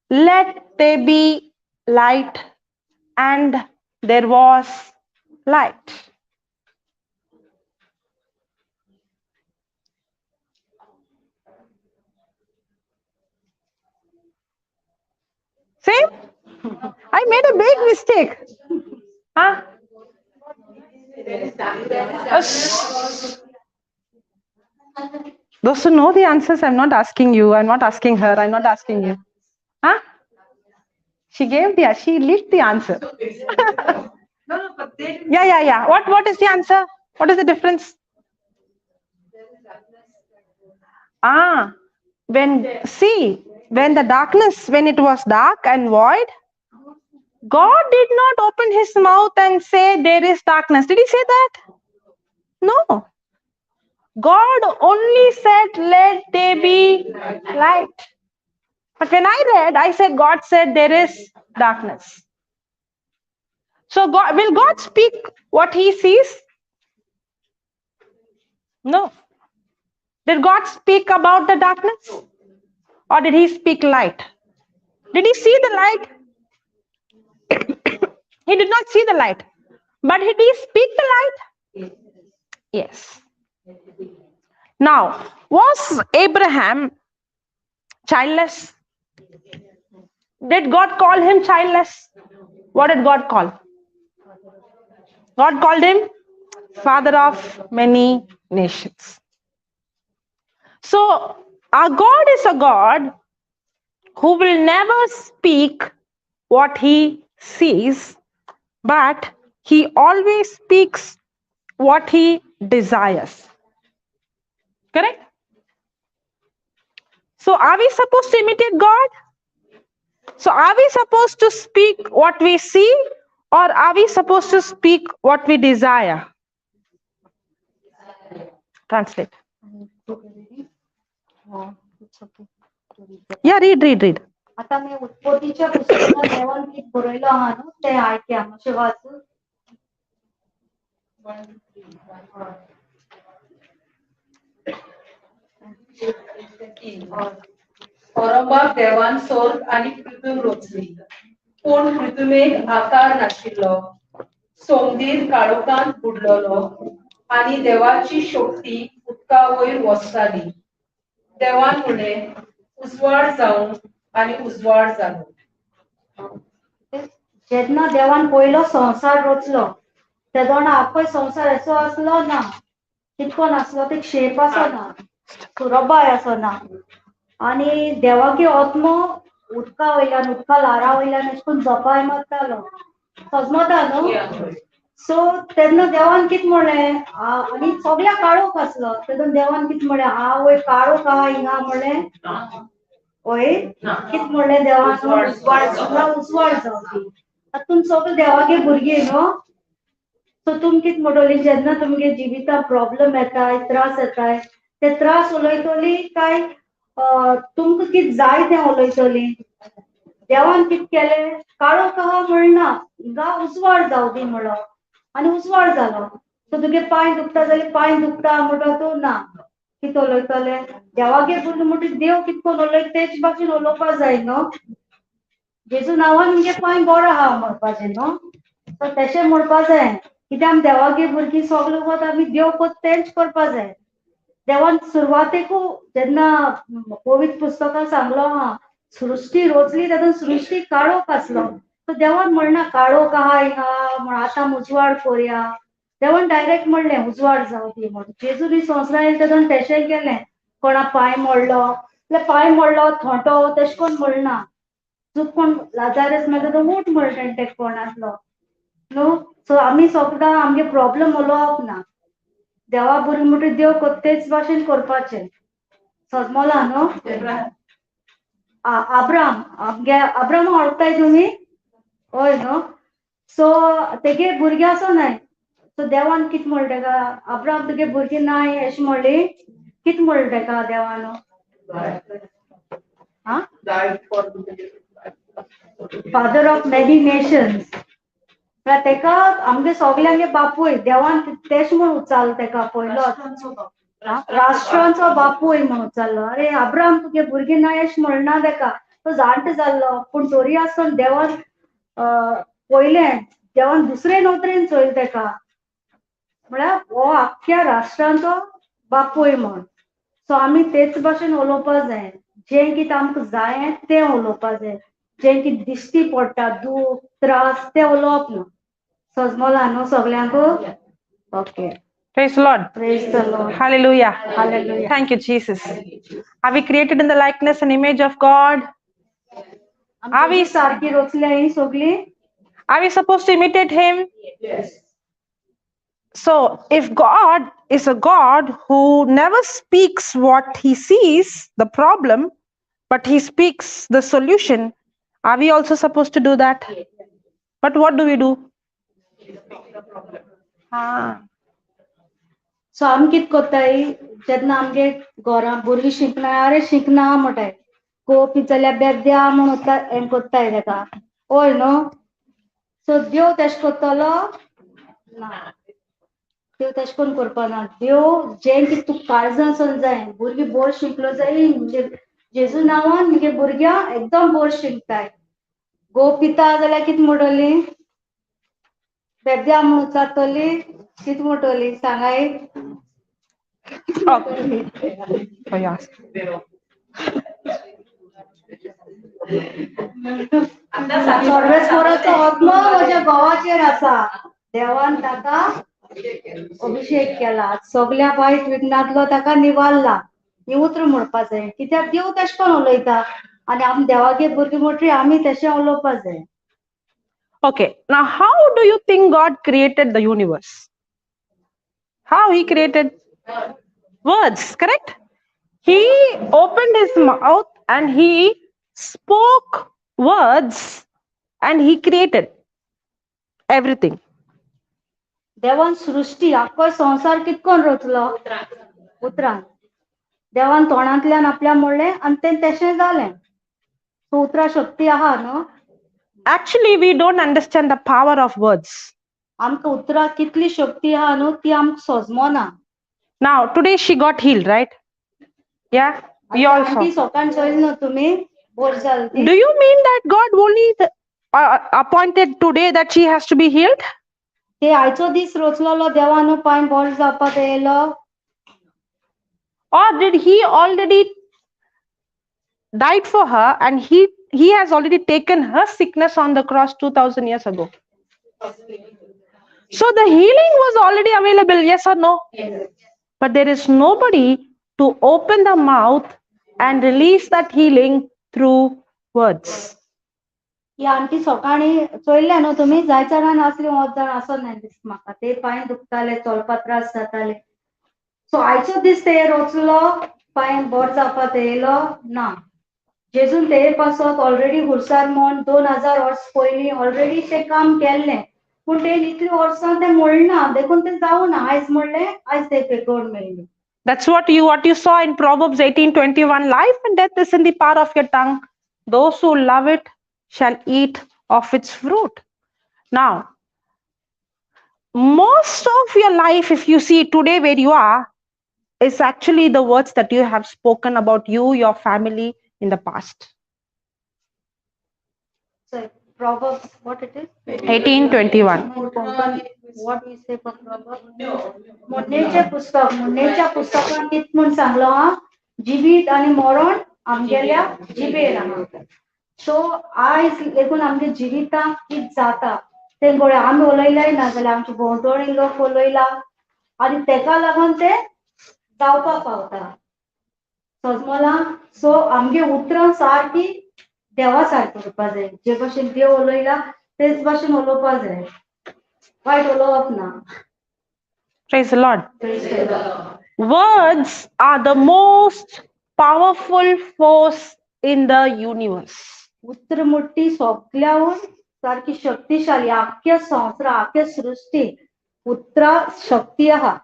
let there be light. And there was light. See? I made a big mistake. Huh? Those who know the answers, I'm not asking you. I'm not asking her. I'm not asking you. Huh? She leaked the answer. No, but they Yeah. What is the answer? What is the difference? When the darkness, when it was dark and void, God did not open his mouth and say there is darkness. Did he say that? No. God only said let there be light. But when I read, I said God said there is darkness. So will God speak what he sees? No. Did God speak about the darkness? Or did he speak light? Did he see the light? He did not see the light. But did he speak the light? Yes. Now, was Abraham childless? Did God call him childless? What did God call? God called him father of many nations. So, our God is a God who will never speak what he sees, but he always speaks what he desires. Correct? So, are we supposed to imitate God? So, are we supposed to speak what we see, or are we supposed to speak what we desire? Translate. Yeah, read. आता मी उत्पत्तीच्या पुस्तकात देवांकीत बरयलो आहा न्हू ते आयक्या मातशें watch. Aurangabad देवान सोर्ग आणि पृथ्वी रचली. पूण पृथ्वीक आकार नाशिल्लो, सोमदीर काळोखांत बुडलोलो आनी देवाची शक्ती उदका वयर वसताली. देवान म्हणलें, उजवाड जावं आनी उजवाड जालो. जेन्ना देवान पयलो संवसार रचलो तेदोना आख्खो संवसार असो आसलो ना, कितको नासलो ते शेप असो ना, सुरबाय असो ना. आनी देवागे आत्मो उदका वयल्यान उदका लारा वयल्यान अशें करून जपाय मारतालो, समजता न्हू. सो तेन्ना देवान कितें म्हणलें, आनी सगळ्या काळोख आसलो, तेन्ना देवान कितें म्हणलें, हांव वयर काळोख आहा हिंगा म्हणलें, वय कितें म्हणलें देवान, उजवाड जावं. तातूंत सगळे देवागे भुरगे न्हू. सो तुमी कितें म्हणटली, जेन्ना तुमगे जिवितां प्रॉब्लेम येताय, त्रास येताय, ते त्रास उलयतली काय तुमकां कितें जाय तें उलयतली. देवान कितें केलें, काळोख आहा म्हणना, हिंगा उजवाड जावं दी म्हणलो आनी उजवाड जालो. सो तुगे पांय दुखता जाल्यार पांय दुखता म्हणटा तूं ना, कितें उलयतले. देवागे भुरगे म्हणटा देव कितें करून उलयता तेच भाशेन उलोवपा जाय न्हू. जेजू नांवान मुगे पांय बरो आहा म्हणपाचें न्हू. सो तशें म्हणपा जाय, कित्याक आमी देवागे भुरगीं सगळे वत आमी देव कोता तेंच करपा जाय. देवान सुरवातेकू जेन्ना पवित्र पुस्तकां सांगलो आहा, सृश्टी रचली तेन्ना सृश्टी काळोख आसलो. सो देवान म्हणना काळोख आहा हिंगा म्हण आतां उजवाड कोरया. देवान डायरेक्ट म्हणलें उजवाड जावं दी म्हण. जेजून संवसार येयले तेदोन तशें केलें. कोणा पांय मोडलो जाल्यार पांय मोडलो थोंटो तशें कोन्न म्हणना. चुकून लाजारस मेलो तो उठ म्हणटा तेका कोणातलो न्हू. सो आमी सदां आमगे प्रॉब्लेम उलोवप ना, देवा भुरगीं म्हणटा देव कोता तेच भाशेन करपाचें. समजला न्हू. अब्राम वळखताय तुमी, हय न्हू. सो तेगे भुरगे आसो नाय. सो देवान कितें म्हणलें तेका, अब्राम तुगे भुरगीं नाय अशें म्हणली. कितें म्हणलें तेका देवान, फादर ऑफ मेनी नेशन्स. तेका आमगे सगल्यांगे बापूय देवान तेश म्हूण उचाल तेका पयलो राष्ट्रांचो बापूय म्हूण उचाल्लो. अरे अब्राम तुगे भुरगीं नाय अशें म्हणना तेका, तो जाणटो जाल्लो पूण तरी आसतना देवान पयलें देवान दुसरे नोदरेन चोयलें तेका, म्हळ्यार हो आख्ख्या राष्ट्रांचो बापूय म्हूण. सो आमी तेच भाशेन उलोवपा जाय. जें कितें आमकां जाय तें उलोवपा जाय. जें कितें दिश्टी पडटा दूख त्रास तें उलोवप ना. समजला न्हू सगल्यांकू. Okay. Praise the Lord. Praise the Lord. Hallelujah. Hallelujah. Thank you, Jesus. Are we created in the likeness and image of God? Are we सारखी रचल्या ही सगळी. Are we supposed to imitate Him? Yes. So, if God is a God who never speaks what He sees, the problem, but He speaks the solution, are we also supposed to do that? But what do we do? सो आमी कितें कोत्ताय, जेन्ना आमगे घोरां भुरगीं शिकना अरे शिकना म्हणटाय, copy जाल्यार बेद्या म्हूण हें कोत्ताय तेका, हय न्हू. सो देव तेश कोत्तलो ना, देव तेश कोन्न करपा ना. देव जें कितें तुका काळजांसून जाय, भुरगीं बोर शिकलो जाल्यार जेजू नांवान मुगे भुरग्यां एकदम बोर शिकताय. गो पिता जाल्यार कितें म्हणटली, बेद्या म्हूण जातली, कितें म्हणटली सांगाय. सर्वेस्वराचो आत्मा म्हज्या घोवाचेर आसा. देवान ताका अभिषेक केला. सगल्या वायट विघ्नांतलो ताका निवारला. ही उतर म्हणपा जाय. कित्याक देव तेश कोन्न उलयता आनी आमी देवागे भुरगीं म्हणटरी आमी तशें उलोवपा जाय. Okay, now how do you think God created the universe? How He created? Words, correct? He opened His mouth and He spoke words and He created everything. देवान सृष्टी आख्खो संवसार कितकोन रचलो, उतरान. देवान तोंडांतल्यान आपल्या म्हणलें आनी तें तशें जालें. सो उतरां शक्ती आहा न्हू. Actually, we don't understand the power of words. आमकां उतरां कितली शक्ती आहा न्हू ती आमकां सोजमोना. Now, today she got healed, right? Yeah, we all saw. सोकान चोयलें न्हू तुमी, बोर जाली ती. Do you mean that God only appointed today that she has to be healed? ते आयचो दीस रचलेलो देवान पांय बरो जावपाक येयलो Or did he already died for her and he has already taken her sickness on the cross 2000 years ago? So the healing was already available, yes or no? Yes. But there is nobody to open the mouth and release that healing through words. He aunty सकाळी चोयले न्हू तुमी जायच्या जाण असली 8 जाण असो नाही दिसत म्हाका ते पांय दुखताले चलपाक त्रास जाताले सो आयचो दीस ते रचलो पांय बरो जावपाक येयलो ना जेजून ते पासत ऑलरेडी हुरसार म्हूण 2000 वर्स पयलीं ऑलरेडी ते काम केल्लें पूण ते इतली वर्सां ते मोडना देखून ते जावना आयज मोडले आयज ते फेकोवन मेळ्ळी. That's what you saw in Proverbs 18:21. Life and death is in the power of your tongue. Those who love it shall eat of its fruit. Now, most of your life, if you see today where you are, is actually the words that you have spoken about you, your family in the past. So Proverbs, what it is? 18:21. What we say for Proverbs? मुन्नेच्या पुस्तकात कित म्हूण सांगलो हा जिवीत आनी मरण आमगेल्या जिबेर आहा सो आयज देखून आमगे जिवितांत कित जाता ते गोळे आमी उलयल्याय ना जाल्यार आमचे भोंवतणी लोक उलयला आनी तेका लागून ते जावपाक पावता समजला सो आमगे उतरां सारकी देवा सारकी उलोवपाक जाय जे भाशेन देव उलयला तेच भाशेन उलोवपाक जाय वायट उलोवप ना. Praise the Lord. Praise the Lord. Words are the most powerful force in the universe. उतर मुट्टी सगळ्याहून सारकी शक्तिशाली आख्या संवसार आख्या सृष्टी उतरा शक्ती आहा.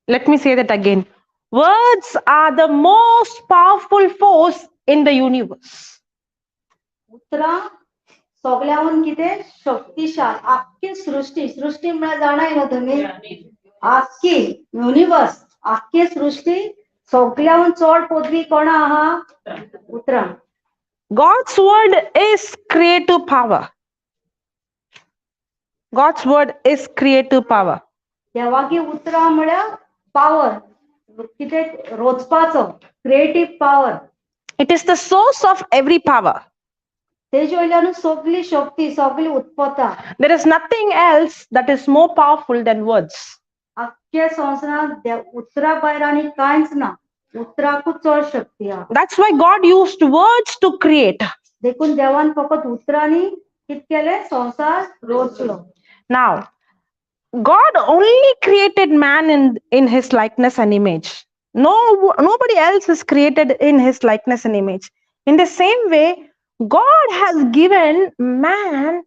Let me say that again. Words are the most powerful force in the universe. उतरा सगळ्याहून कितें शक्तिशाली आख्खी सृष्टी म्हळ्यार जाणाय न्हू तुमी आख्खी युनिवर्स आख्खी सृष्टी सगळ्याहून चड पदवी कोणा आहा उतरां. God's word is creative power. God's word is creative power. देवाची उतरां म्हळ्यार पावर कितें रोचपाचो creative power. It is the source of every power. तेजे वयल्यान सगळी शक्ती सगळी उत्पत्ता. There is nothing else that is more powerful than words. आख्ख्या संवसारांत उतरा भायर आनी कांयच ना उतराकूच चड शक्ती आहा. That's why God used words to create. देखून देवान फकत उतरांनी कित केलें संवसार रोचलो. Now, God only created man in his likeness and image. Nobody else is created in his likeness and image. In the same way, God has given man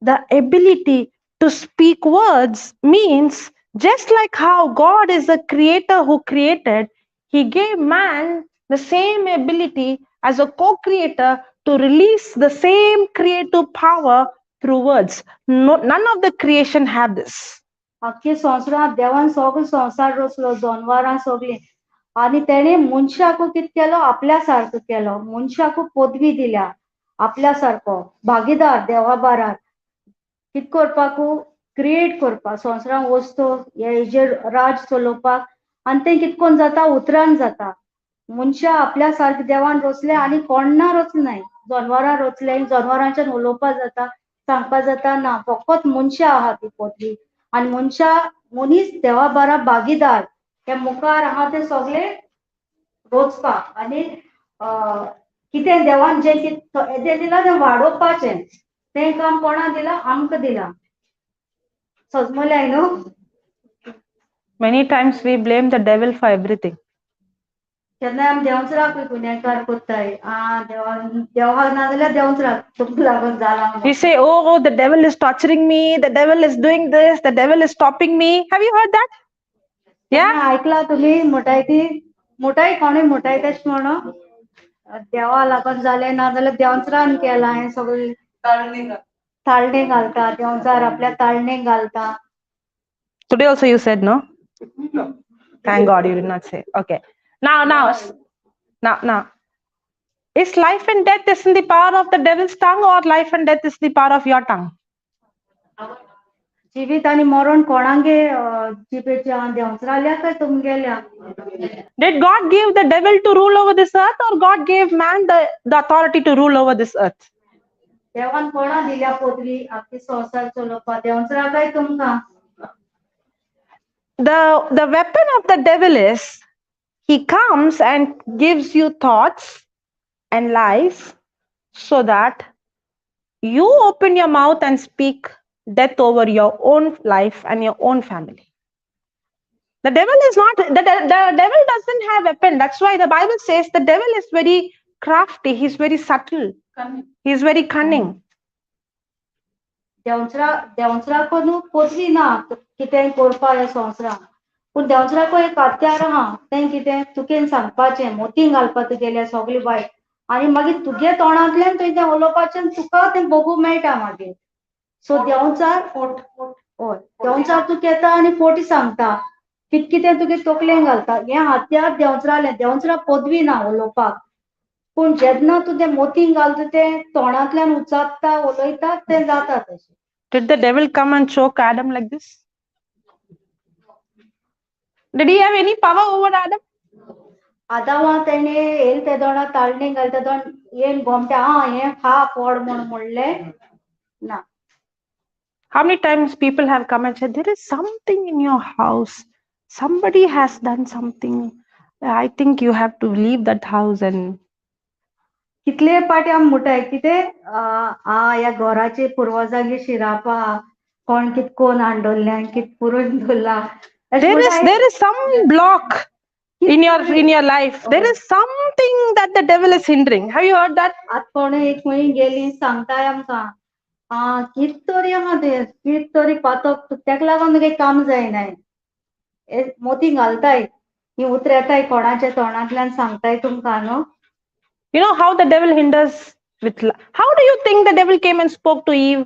the ability to speak words, means just like how God is the creator who created, he gave man the same ability as a co-creator to release the same creative power through words. None of the creation have this. आख्खे संवसारांत देवान सगळो संवसार रचलो जनवरां सगळीं आनी तेणे मनशाकू कित केलो आपल्या सारको केलो मनशाकू पदवी दिल्या आपल्या सारको भागीदार देवा बारात कित करपाकू क्रिएट करपाक संवसारांत वस्तू हेजेर राज चलोवपाक आनी तें कित कोन्न जाता उतरान जाता. मनशा आपल्या सारके देवान रचले आनी कोण्णा रचले नाय जनवरां रचले जनवरांच्यान उलोवपाक जाता सांगपाक जाता ना फकत मनशा आहा ती पदवी आनी मनशा मनीस देवा बारा भागीदार ते मुखार आहा ते सगळे रोचपाक आनी कितें देवान जें कितें दिलां तें वाडोवपाचें तें काम कोणा दिलां आमकां दिलां. समजलें न्हू. Many times we blame the devil for everything. केन्ना आमी देंवचराक गुन्हेगार कोत्ताय देवा ना जाल्यार देंवचराक तुमकां लागून जाला. We say, oh, the devil is torturing me, the devil is doing this, the devil is stopping me. Have you heard that? Yeah. ऐकला तुम्ही मोठाय ती मोठाय कोणी मोठाय तेश म्हणो देवा लागून जाले ना जाल्यार देंवचरान केला हें सगळें ताळणे घालता देंवचार आपल्या ताळणे घालता. Today also you said no? Thank God you did not say. Okay. Now. Is life and death is in the power of the devil's tongue, or life and death is the power of your tongue? जिवीत आणि मरण कोणागे जिबेच्या देवचराल्या काय तुमगेल्या? Did God give the devil to rule over this earth, or God gave man the authority to rule over this earth? देवान कोणा दिल्या पदवी आपली संसार चलोवपा? देवचरा काय तुमकां? The weapon of the devil is he comes and gives you thoughts and lies so that you open your mouth and speak death over your own life and your own family. The devil is not, the devil doesn't have weapon. That's why the Bible says the devil is very crafty. He's very subtle. He's very cunning. Devchara को न्हू पदवी ना कितें करपा ह्या संवसारान. पूण देवचरा को एक हत्यार आहा, तें कितें तुकेन सांगपाचें, मोतीन घालपा तुगेल्या सगळें वायट. आनी मागीर तुगे तोंडांतल्यान तुवें तें उलोवपाचें तुका तें बगूंक मेळटा मागीर. सो देवचार हय देवचार तूं घेता आनी फोटी सांगता कितें तुगे तकलेन घालता. हें हत्यार देवचरालें. देवचरा पदवी ना उलोवपाक. पूण जेन्ना तूं तें मोतीन घालता तें तोंडांतल्यान उचात्ता उलयता तें जाता तशें. Did the devil come and choke Adam like this? Did he have any power over Adam? आदामा तेणें येल ते दोणा ताळणें घालता दोन येन गोमटे हें खा फोड म्हूण म्हणलें ना. How many times people have come and said, there is something in your house. Somebody has done something. I think you have to leave that house. And कितले पाटी आमी म्हणटाय कितें ह्या घराचे पुर्वजांगे शिरापा कोण कित कोण हाडलें कित पुरून दवरला. there is some block in your life. There is something that the devil is hindering. Have you heard that? आत कोण एक खंय गेली सांगताय आमकां कित तरी आहा तें कित तरी पातक तेका लागून तुगे काम जायनाय. मोती घालताय ही उतर येताय कोणाच्या तोंडांतल्यान सांगताय तुमकां न्हू. You know how the devil hinders with how do you think the devil came and spoke to Eve?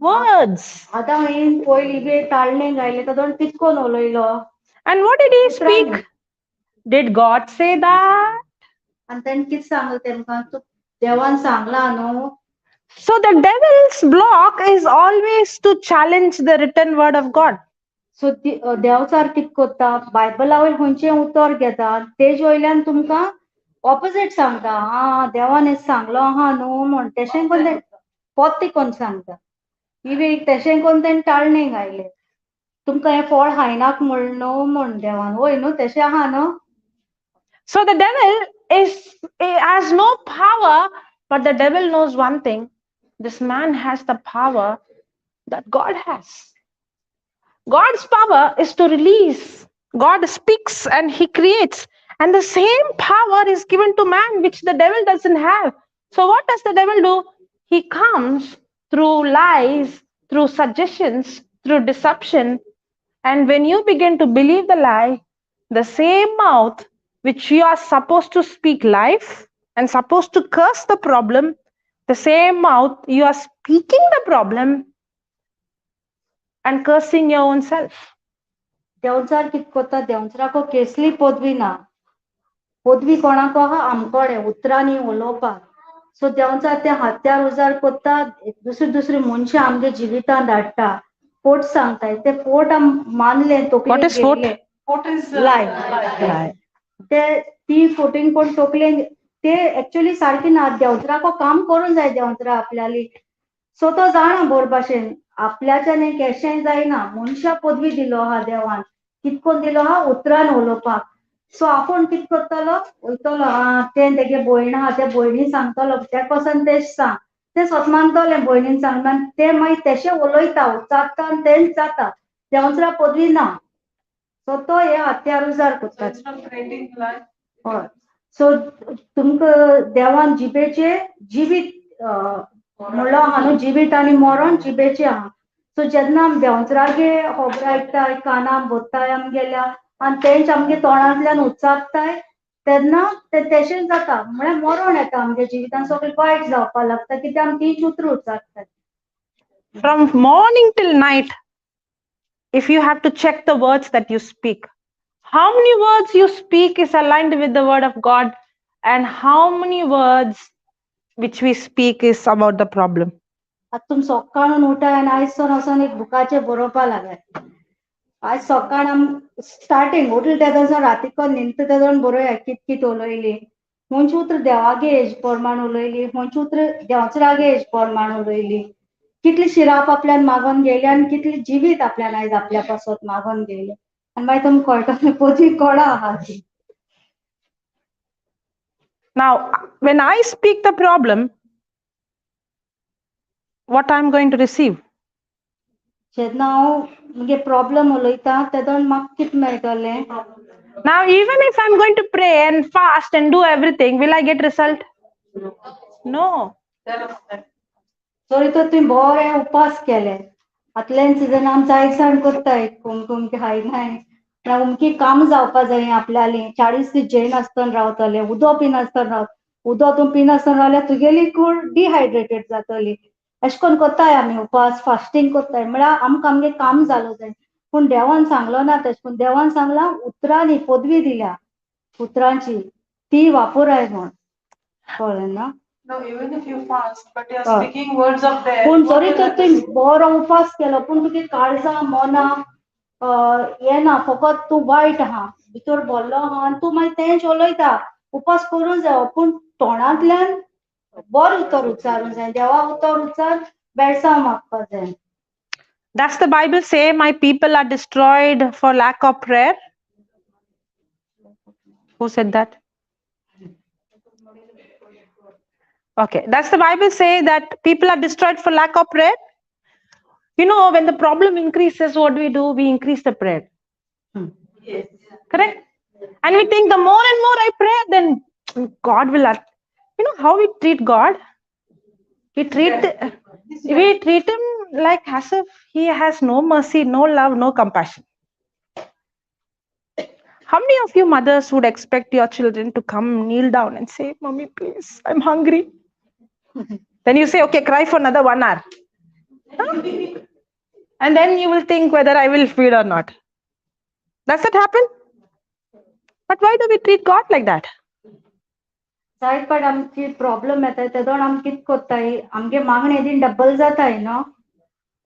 Words. आतां हांवें पयलीं बी ताळणें घायलें तातूंत कितकोन उलयलो. And what did he speak? Did God say that? आनी तेणें कितें सांगलें तेमकां देवान सांगलां न्हू. So the devil's block is always to challenge the written word of God. सो देवचार कितें कोत्ता बायबला वयलें खंयचें उतर घेता तेजे वयल्यान तुमकां ऑपोजीट सांगता. देवान हें सांगलो आहा न्हू म्हण तेशें कोन्न तें पोत्ती कोन्न सांगता. इवेक तेशें कोन्न तेणें ताळणें घायलें तुमकां हें फळ खायनाक म्हण न्हू म्हण देवान. वय न्हू तेशें आहा न्हू. So the devil has no power, but the devil knows one thing. This man has the power that God has. God's power is to release. God speaks and he creates. And the same power is given to man, which the devil doesn't have. So what does the devil do? He comes through lies, through suggestions, through deception. And when you begin to believe the lie, the same mouth which you are supposed to speak life and supposed to curse the problem, the same mouth you are speaking the problem and cursing your own self. Devchar कितें कोत्ता देवचराको केसली पदवी ना. पदवी कोणाको आहा आमकोडे उतरांनी उलोवपाक. सो देवचार तें हत्यार उजार कोत्ता दुसरी मनशां आमगे जिवितांत धाडटा. पोट सांगताय ते पोट आम मानलें तकलेन. What is foot? What is lie. ते ती फोटींग कोण तकलेन ते एक्चुअली सारकी ना. देवचराको काम करून जाय देवचरा आपल्याली. सो तो जाणा बोर भाशेन आपल्याच्यान एक केशें जायना. मनशा पदवी दिलो आहा देवान. कितकोन दिलो आहा उतरान उलोवपाक. सो आपूण कितें करतलो वयतलो तें तेगे भयण आहा त्या भयणी सांगतलो त्या कोसन तें सांग. तें स्वत मानतलें भयणीन सांगना तें मागीर तेशें उलयता उचात्ता आनी तेंच जाता. देवचरा पदवी ना. सो तो हे हत्यार उजार कोत्ता. हय. सो तुमकां देवान जिबेचे जिवीत म्हणलो आहा न्हू जिवीत आनी मरण जिबेचे आहा. सो जेन्ना आमी देवचरागे खबर आयकताय कानां भोत्ताय आमगेल्या आनी तेंच आमगे तोंडांतल्यान उचात्ताय तेन्ना तें तेशें जाता. म्हळ्यार मरण येता आमगे जिवितान सगळें वायट जावपा लागता कित्याक आमी तींच उतरां उचात्ताय. From morning till night, if you have to check the words that you speak, how many words you speak is aligned with the word of God, and how many words which we speak is about the problem. आता तुम सकाळून उठाय आनी आयज सोन वचोन एक बुकाचेर बरोवपा लागय आज सकाळ आम स्टार्टिंग उठल तेदोन रातीको निंत तेदोन बरोया कित कित उलयली खंयची उतर देवागे हेज प्रमाण उलयली खंयची उतर देवचरागे हेज प्रमाण उलयली कितली शिराप आपल्यान मागोन गेली आनी कितली जिवीत आपल्यान आयज आपल्या पासत मागोन गेली आनी मागीर तुमकां कळटा पोती कोणा आहा ती. Now, when I speak the problem, what I'm going to receive? जेन्ना हांव मुगे प्रॉब्लेम उलयता तेदोन म्हाका कित मेळटलें. Now, even if I'm going to pray and fast and do everything, will I get result? No. जरी तर तुवें बरें उपास केले आतल्यान सिजन आम जायसाण करताय कुमकुम खायनाय ना उमकी काम जावपा जाय आपल्याली 40 दीस जैन आसतना रावतले उदो पिन आसतना राव उदो तूं पिन आसतना रावल्यार तुगेली कूड डिहायड्रेटेड जातली अशें करून करताय आमी उपास फास्टींग करताय म्हळ्यार आमकां आमगे काम जालो जाय पूण देवान सांगलो ना तशें पूण देवान सांगलां उतरांनी पदवी दिल्या उतरांची ती वापराय म्हण कळ्ळें ना. No, even if you fast, but you're speaking words of death. पूण जरी तर तुवें बरो उपास केलो पूण तुगे काळजां मना हें ना फकत तूं वायट आहा भितर भरलो आहा आनी तूं मागीर तेंच उलयता उपास करूं जायो पूण तोंडांतल्यान बरें उतर उच्चारूं जाय देवा उतर उच्चार बेळसांव मागपा जाय. Does the Bible say my people are destroyed for lack of prayer? Who said that? Okay. Does the Bible say that people are destroyed for lack of prayer? You know, when the problem increases, what do? We increase the prayer. Yes. Correct? And we think the more and more I pray, then God will. You know how we treat God? We treat him like as if he has no mercy, no love, no compassion. How many of you mothers would expect your children to come kneel down and say, "Mommy, please, I'm hungry"? Then you say, "Okay, cry for another 1 hour." And then you will think whether I will feed or not. Does that happen? But why do we treat God like that? जायत पाट आमची problem येताय तेदोन आमी कित कोत्ताय आमगे मागणी एदीन double जाताय न्हू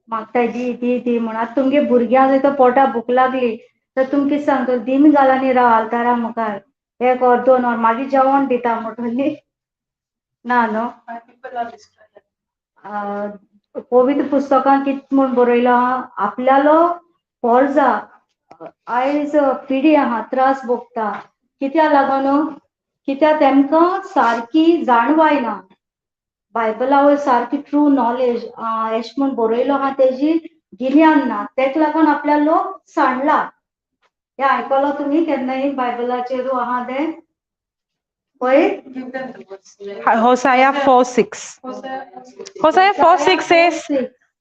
मागताय दी दी दी म्हण आतां तुमगे भुरग्यांक जर तर पोटा भूक लागली तर तुमी कितें सांगतले दिन घालांनी राव आलतारा मुखार 1 or 2 or मागीर जेवण दिता म्हणटली ना न्हू. People are destroyed. पवित्र पुस्तकान कित म्हूण बरयलां आपल्यालो पोरजा आयज पिढी आहा त्रास भोगता कित्या लागून कित्याक तेमकां सारकी जाणवाय ना बायबला वयर सारकी ट्रू नॉलेज एश म्हूण बरयलो आहा तेजी गिन्यान ना तेका लागून आपल्या लोक सांडला. हें आयकलो तुमी केन्नाय बायबलाचेरू आहा तें पळय. Hosea 4:6. Hosea 4:6 says,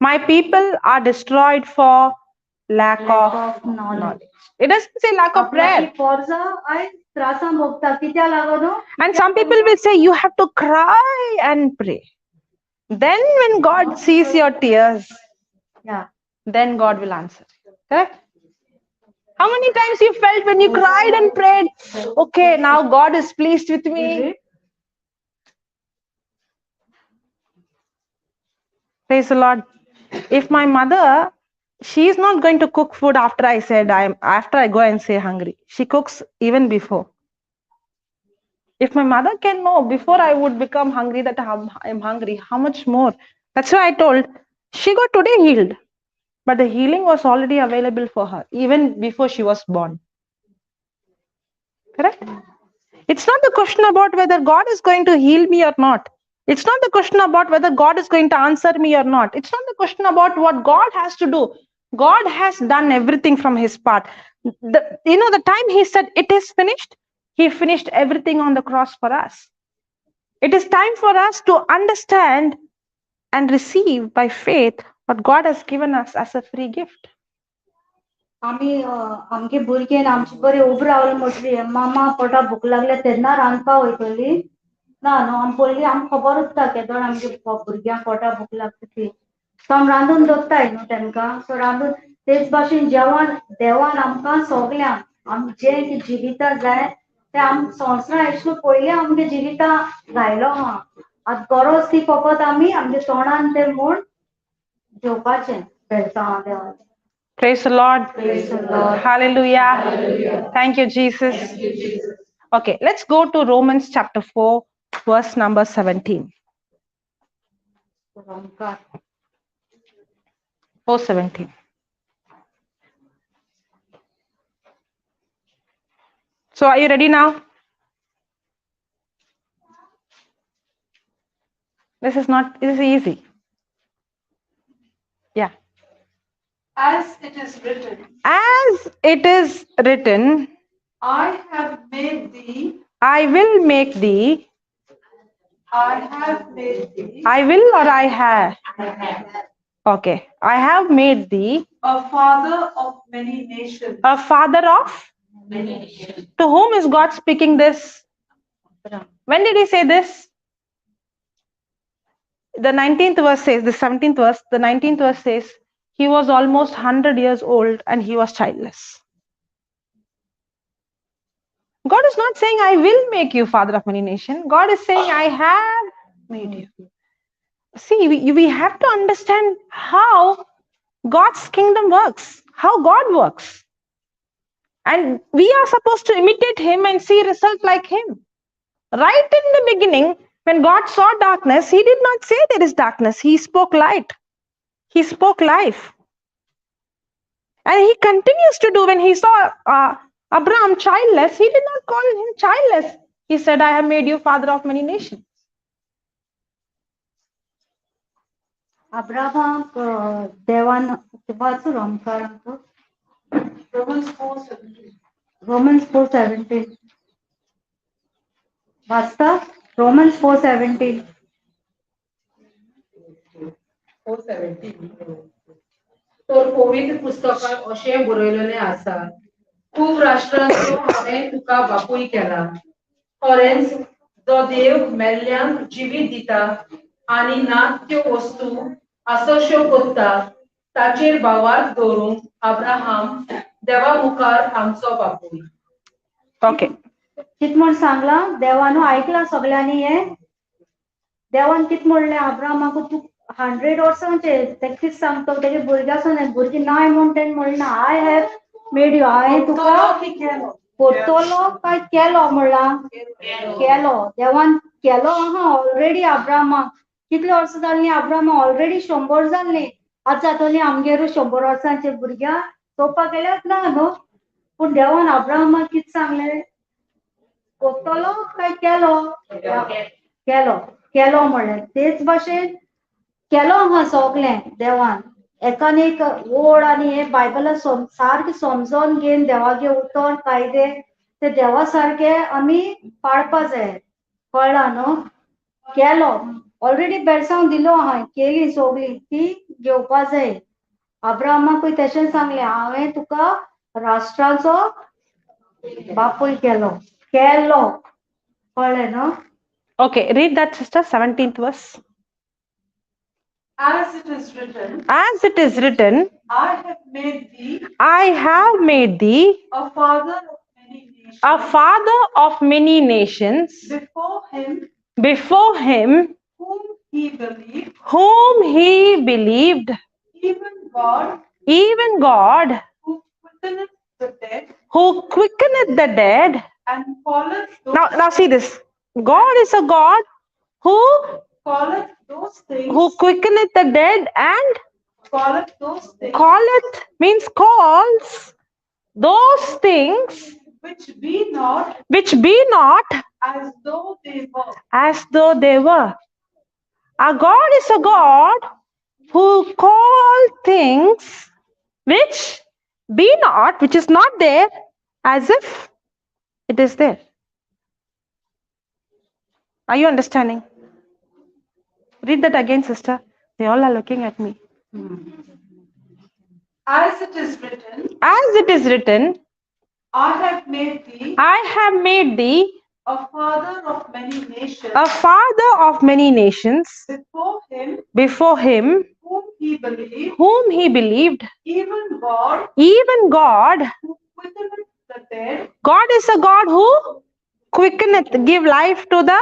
"My people are destroyed for lack of knowledge." It doesn't say lack of prayer. And some people will say you have to cry and pray. Then when God sees your tears, then God will answer. Correct? How many times you felt when you cried and prayed, okay, now God is pleased with me? Praise the Lord. If my mother, she is not going to cook food after I go and say hungry. She cooks even before. If my mother can know before I would become hungry that I'm hungry, how much more? That's why I told she got today healed. But the healing was already available for her even before she was born. Correct? It's not the question about whether God is going to heal me or not. It's not the question about whether God is going to answer me or not. It's not the question about what God has to do. God has done everything from his part. The time he said it is finished, he finished everything on the cross for us. It is time for us to understand and receive by faith what God has given us as a free gift. आमी आमगे भुरगें आमचे बरें ube रावले म्हटली मामा पोटा भूक लागल्या तेन्ना रांदपा वयतली ना न्हू आमी पयलीं आमकां खबर उरता केदोन आमगे भुरग्यांक पोटा भूक लागता ती सो आमी रांदून दवरताय न्हू तेमकां सो रांदून तेच भाशेन जेवण देवान आमकां सगल्यांक आमी जें जिविता जाय ते आम संवसारा एशें पयलीं आमगे जिविता घायलो हा आतां गरज ती फकत आमी आमगे तोंडान तें म्हूण घेवपाचें बेळसांव देवाचें. Praise the Lord. Praise the Lord. Hallelujah. Thank you, Jesus. Okay, let's go to Romans chapter 4, verse number 17. Onkar. 4:17. So are you ready now? This is easy. Yeah. As it is written, As it is written, I have made thee, I will make thee. I have made thee I will or I have? Okay. I have made thee a father of many nations. a father of? To whom is God speaking this? When did he say this? The 19th verse says, the 17th verse, the 19th verse says, he was almost 100 years old and he was childless. God is not saying, I will make you father of many nations. God is saying, I have made you. See, we have to understand how God's kingdom works, how God works. And we are supposed to imitate him and see result like him. Right in the beginning, when God saw darkness, he did not say there is darkness. He spoke light. He spoke life. And he continues to do when he saw Abraham childless, he did not call him childless. He said, I have made you father of many nations. Abraham देवान वाचू ओंकार आमचो. Romans 4:17. Romans 4:17. वाचता? Romans 4:17. 4:17. तर पवित्र पुस्तकात अशें बरयलेलें आसा, खूब राष्ट्रांचो हांवें तुका बापूय केला. खरेंच जो देव मेल्ल्यांक जिवीत दिता आनी ना त्यो वस्तू आसोश्यो कोत्ता, ताचेर भावार्थ दवरूंक अब्राहाम देवा मुखार आमचो बापूय. Okay. कित म्हूण सांगला देवान ऐकला सगळ्यांनी हे. देवान कित म्हणलें अब्राहमाक तूं 100 वर्सांचे ते कित सांगतो तेजे भुरग्यासून भुरगी नाय म्हूण तेणें म्हणलें आय हॅव मेड यू. हांवें तुका कोत्तोलो काय केलो म्हणला. केलो. देवान केलो आहा ऑलरेडी अब्राहमाक. कितले वर्सां जालीं अब्राहमा ऑलरेडी 100 जाल्लीं. आतां जातलीं आमगेर 100 वर्सांचे भुरग्यां चोवपाक गेल्यार ना न्हू. पूण देवान अब्राहमाक कित सांगलें कोत्तोलो काय केलो. केलो. केलो म्हणलें. तेच भाशेन केलो आहा सगलें देवान. एकान एक वड आनी हे बायबलान सारकें समजोन घेवन देवागे उतर कायदे ते देवा सारके आमी पाळपा जाय. कळ्ळां न्हू. केलो ऑलरेडी बेडसांव दिलो आहा केली सगळी ती घेवपा जाय. अब्राहमाकूय तशें सांगलें हांवें तुका राष्ट्राचो बापूय केलो. केलो. कळ्ळें न्हू. Okay, read that, sister, 17th verse. As it is written, As it is written, I have made thee I have made thee a father of many nations. a father of many nations Before him, whom he believed, even God, who quickeneth the dead, quickeneth the dead. and calleth those Now see this. God is a God who quickeneth the dead and calleth those things calleth means calls those things which be not as though they were. Our God is a God who calls things which be not, which is not there, as if it is there. Are you understanding? Read that again, sister. They all are looking at me. As it is written, As it is written, I have made thee a father of many nations. a father of many nations Before him, whom he believed, even God, even God. who quickeneth the dead, God is a God who quickeneth, give life to the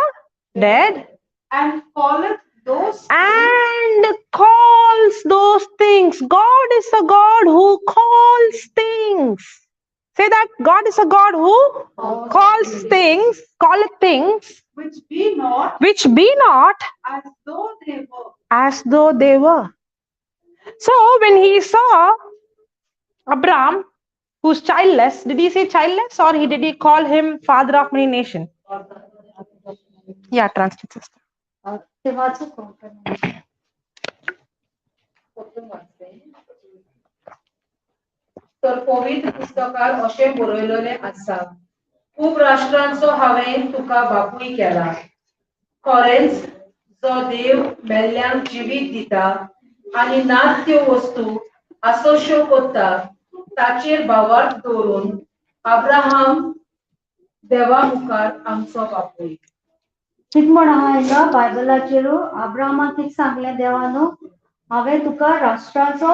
dead, and calleth those and calls those things. God is a God who calls things. Say that God is a God who calls things, calleth things which be not which be not as though they were. as though they were. So when he saw Abraham, who's childless, did he say childless, or did he call him father of many nations? Yeah, translate sister. तेव्हाच कोण तर पवित्र पुस्तकात अशें बरयलेलें आसा, खूब राष्ट्रांचो हांवें तुका बापूय केला. खरेंच जो देव मेल्ल्यांक जिवीत दिता आनी नात त्यो वस्तू आसोश्यो कोत्ता, ताचेर भावार्थ दवरून अब्राहम देवा मुखार आमचो बापूय. कित म्हण आहा हिंगा बायबलाचेर अब्राहमाक कित सांगलें देवानो, हांवें तुका राष्ट्राचो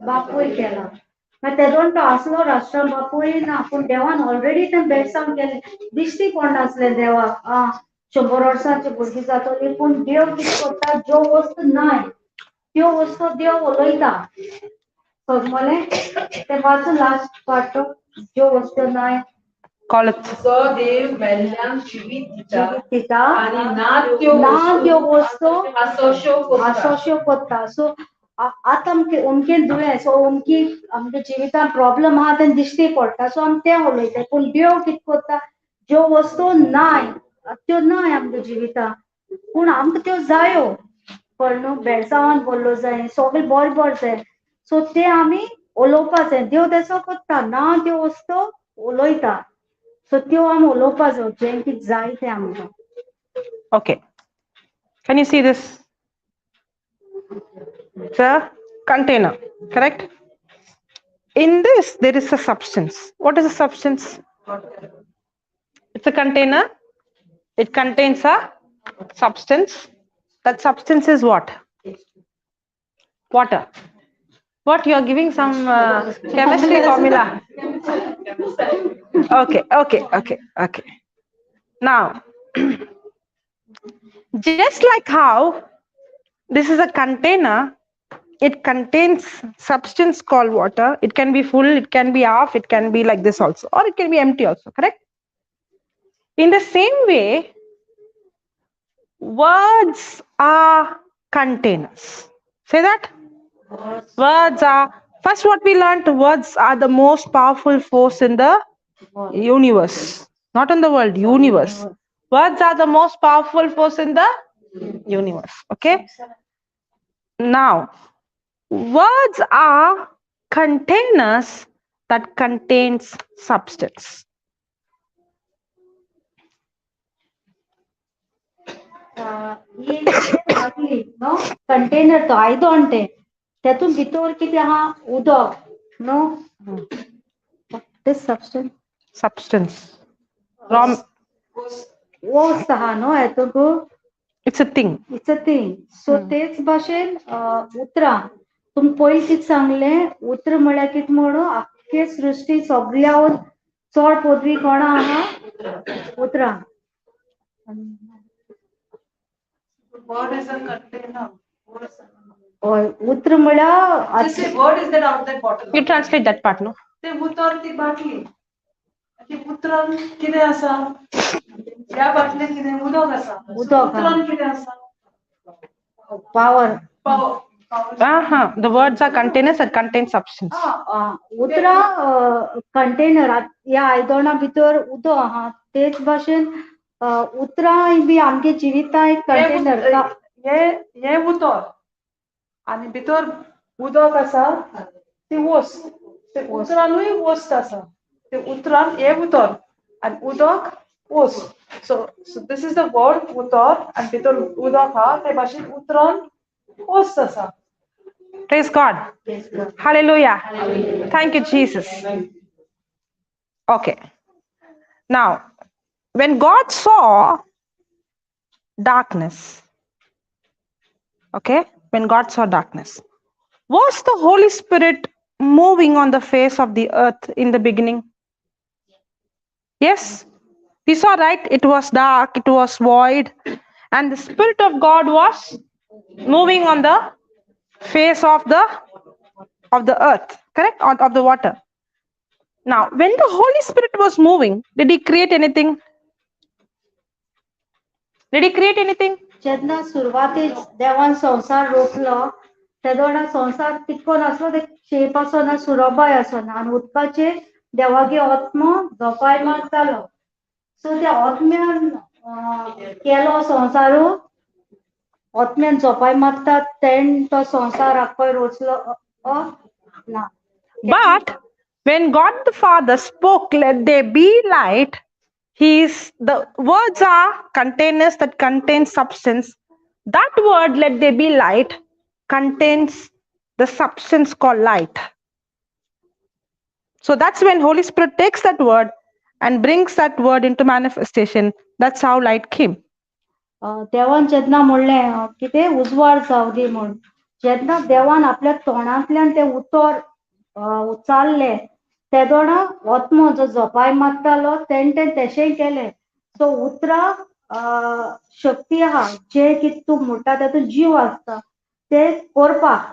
बापूय केला. मागीर तेदोन तो आसलो राष्ट्रा बापूय ना, पूण देवान ऑलरेडी तें बेडसावन केलें. दिश्टी पडनासलें देवाक, 100 वर्सांची भुरगीं जातलीं, पूण देव कित करता, ज्यो वस्तू नाय त्यो वस्तू देव उलयता. समजलें? तें वाचून लास्ट पार्ट, ज्यो वस्तू नाय जो देव मेल्ल्यांक जिवीत दिता आनी नात ना त्यो वस्तू आसोश्यो कोत्ता. सो आतां अमकें दुयेंस अमकी आमच्या जिवितान प्रॉब्लेम आहा तें दिश्टी पडटा, सो आमी तें उलयता. पूण देव कित कोत्ता, ज्यो वस्तू नाय त्यो नाय आमच्या जिवितान, पूण आमकां त्यो जायो. कळ्ळें न्हू? बेडसांवान बोल्लो जाय, सगळें बरें बरें जाय, सो तें आमी उलोवपा जाय. देव तेसो कोत्ता, ना त्यो वस्तू उलयता. So त्यो आमी उलोवपा जाय, जें कितें जाय तें आमकां. Okay. Can you see this? It's a container, correct? In this, there is a substance. What is a substance? It's a container. It contains a substance. That substance is what? Water. What, you are giving some chemistry formula? Okay. Now, just like how this is a container, it contains substance called water. It can be full, it can be half, it can be like this also, or it can be empty also, correct? In the same way, words are containers. Say that. Words are, first what we learned, words are the most powerful force in the universe. Not in the world, universe. Words are the most powerful force in the universe. Okay. Now, words are containers that contains substance. No container तो आयदो अंटे तेतून भितर कितें आहा, उदक no, this Substance. Raw. वस्त आहा no हेतून. It's a thing. It's a thing. So तेच भाशेन उतरां तुम पयलीं कितें सांगलें, उतर म्हळ्यार कितें म्हणून, आख्खे सृश्टी सगळ्यान चड पदवी कोणा आहा, उतरां. Word is a container. हय, उतर म्हळ्यार Just say word is that out that bottle. You translate that part, no? ते उतर ती बाटली. ती उतरान कितें आसा? ह्या बाटलेन कितें उदक आसा. उतरान कितें आसा? Power. The words are containers that contain substance. उतरां कंटेनर ह्या आयदोना भितर उदक आहा, तेच भाशेन उतरां बी आमगे जिवितां एक कंटेनर. हे उतर आनी भितर उदक आसा, ती वस्त. ते उतरानूय वस्त आसा. ते उतरान हे उतर आनी उदक वस्त. So this is the word उतर आनी भितर उदक आहा, ते भाशेन उतरान वस्त आसा. Praise God. Hallelujah. Thank you, Jesus. Okay. Now, when God saw darkness, okay, when God saw darkness, was the Holy Spirit moving on the face of the earth in the beginning? Yes. We saw, right? It was dark, it was void, and the Spirit of God was moving on the face of the earth, correct? Of the water. Now, when the Holy Spirit was moving, did he create anything? Did he create anything? जेन्ना सुरवातीक देवान संसार रोखलो तेदोना संसार कितकोन आसलो ते shape आसना सुरबाय आसना आनी उदकाचे देवागे आत्मा झोपाय मारतालो सो त्या आत्म्यान केलो संसारू आत्म्यान झोपाय मारता तेन तो संसार आख्खोय रोचलो ना. But when God the Father spoke, let there be light, the words are containers that contain substance. That word, let there be light, contains the substance called light. So that's when Holy Spirit takes that word and brings that word into manifestation. That's how light came. देवान जेन्ना म्हणलें कितें उजवाड जावं दी म्हूण जेन्ना देवान आपल्या तोंडांतल्यान ते उतर उचारले तेदोना आत्मो जो झोपाय मारतालो तेणें तेशें केलें सो उतरां शक्ती आहा जे कितें तूं म्हणटा तातूंत जीव आसता ते करपाक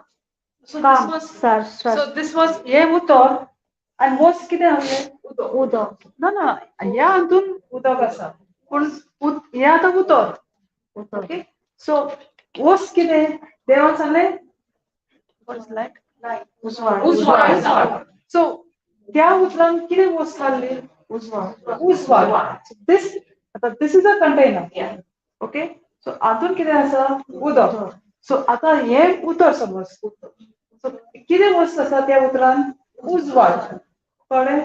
काम So this was हे उतर आणि वोस कितें आहलें उदक ना ना ह्या हातून उदक आसा पूण हे आतां उतर ओके सो वोस कितें देवान सांगलें व्हाट इज लायट उजवाड सो त्या उतरान कितें वोस घाल्ली उजवाड this is a container okay so हातून कितें आसा उदक सो आतां हे उतर समज सो कितें वस्त आसा त्या उतरान उजवाड कळ्ळें.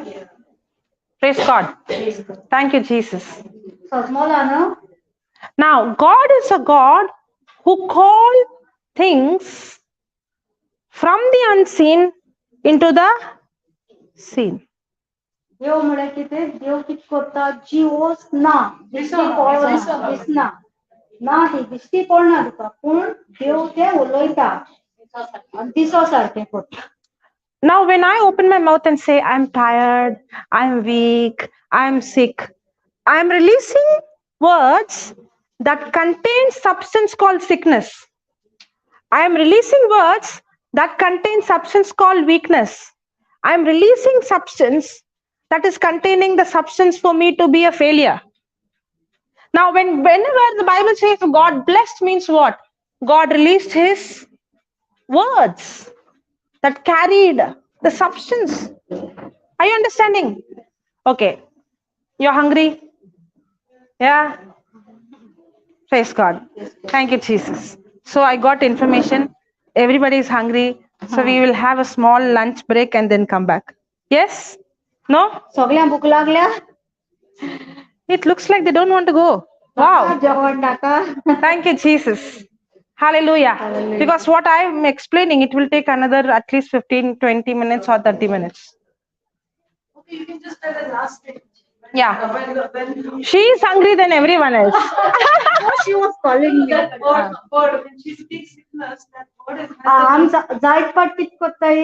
Praise God. Thank you, Jesus. समजला न्हू. Now, God is a God who called things from the unseen into the seen. देव म्हळ्यार कितें देव कितें करता जी वस्त ना दिश्टी पडना दिसना ना ती दिश्टी पडना तुका पूण देव तें उलयता आनी दिसो सारकें करता. Now, when I open my mouth and say, I'm tired, I'm weak, I'm sick, I'm releasing words that contain substance called sickness. I am releasing words that contain substance called weakness. I am releasing substance that is containing the substance for me to be a failure. Now, whenever the Bible says God blessed means what? God released his words that carried the substance. Are you understanding? Okay. You're hungry? Yeah? Praise God. Thank you, Jesus. So I got information. Everybody is hungry. So we will have a small lunch break and then come back. Yes? No? सगळ्यांक भूक लागल्या. It looks like they don't want to go. Wow. जेवण नाका. Thank you, Jesus. Hallelujah. Because what I'm explaining, it will take another at least 15, 20 minutes or 30 minutes. Okay, you can just tell the last thing. Yeah. When She is hungry than everyone else. She was calling me. when she speaks sickness, that word is आम जायत पाट कितें करताय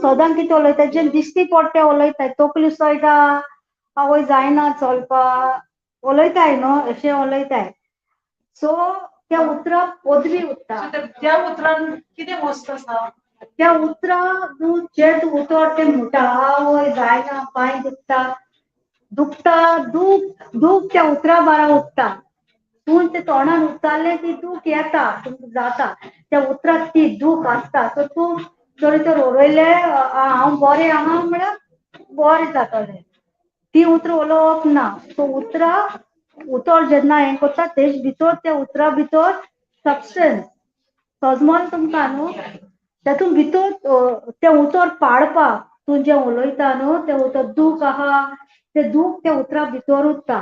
सदां कितें उलयताय जे दिश्टी पडटे उलयताय तकली सोयटा आवय जायना चलपा उलयताय न्हू अशें उलयताय सो त्या उतरां पदवी उरता त्या उतरान कितें वस्त आसा त्या उतरां तूं जे तूं उतर तें म्हणटा आवय जायना पांय दुखता दूख त्या उतरा बारा उठता पूण ते तोंडान उतारलें ती दूख येता जाता त्या उतरांत ती दूख आसता सो तूं जर तर उलयलें हांव बरें आहा म्हळ्यार बरें जातलें ती उतरां उलोवप ना सो उतर जेन्ना हें करता तेज भितर त्या उतरा भितर सबस्टन्स सजमोन तुमकां न्हू तातूंत भितर तें उतर पाडपाक तूं जें उलयता न्हू तें उतर दूख आहा तें दूख त्या उतरा भितर उरता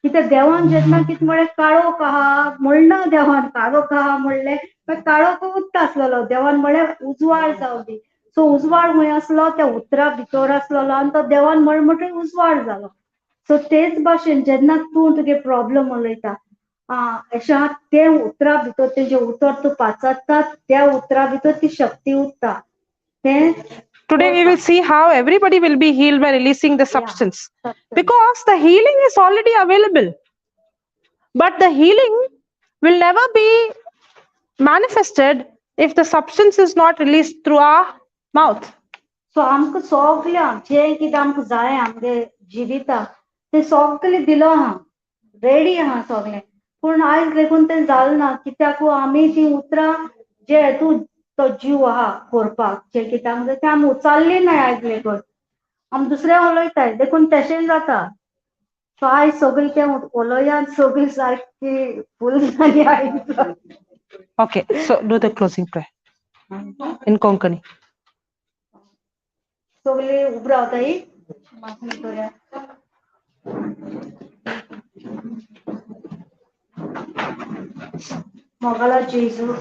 कित्याक देवान जेन्ना कितें म्हळें काळोख आहा म्हणना देवान काळोख आहा म्हणलें पण काळोख उरता आसलेलो देवान म्हळें उजवाड जावं दी सो उजवाड खंय आसलो त्या उतरा भितर आसलेलो आनी तो देवान म्हणटकीर उजवाड जालो सो तेच भाशेन जेन्ना तूं तुगे प्रॉब्लम उलयता अशें आहा तें उतरा भितर तें जें उतर तूं पाचारता त्या उतरा भितर ती शक्ती उरता तें Today we will see how everybody will be healed by releasing the substance. Because the healing is already available. But the healing will never be manifested if the substance is not released through our mouth. So आमकां सगळ्यांक जे कितें आमकां जाय आमगे जिविता ते सगळें दिलो आहा रेडी आहा सगळें पूण आयज लेगून तें जालें ना कित्याक आमी ती उतरां जे हेतू तो जीव आहा करपाक जे कितें आमकां तें आमी उचाल्ली ना आयज लेगून आमी दुसरें उलयताय देखून तशें जाता सो आयज सगळीं तें उलोवया सगळीं सारकी फूल जाली आयज. Okay, so do the closing prayer in Konkani. सगळीं उब रावताय मागणी करूया. मोगाला जेजू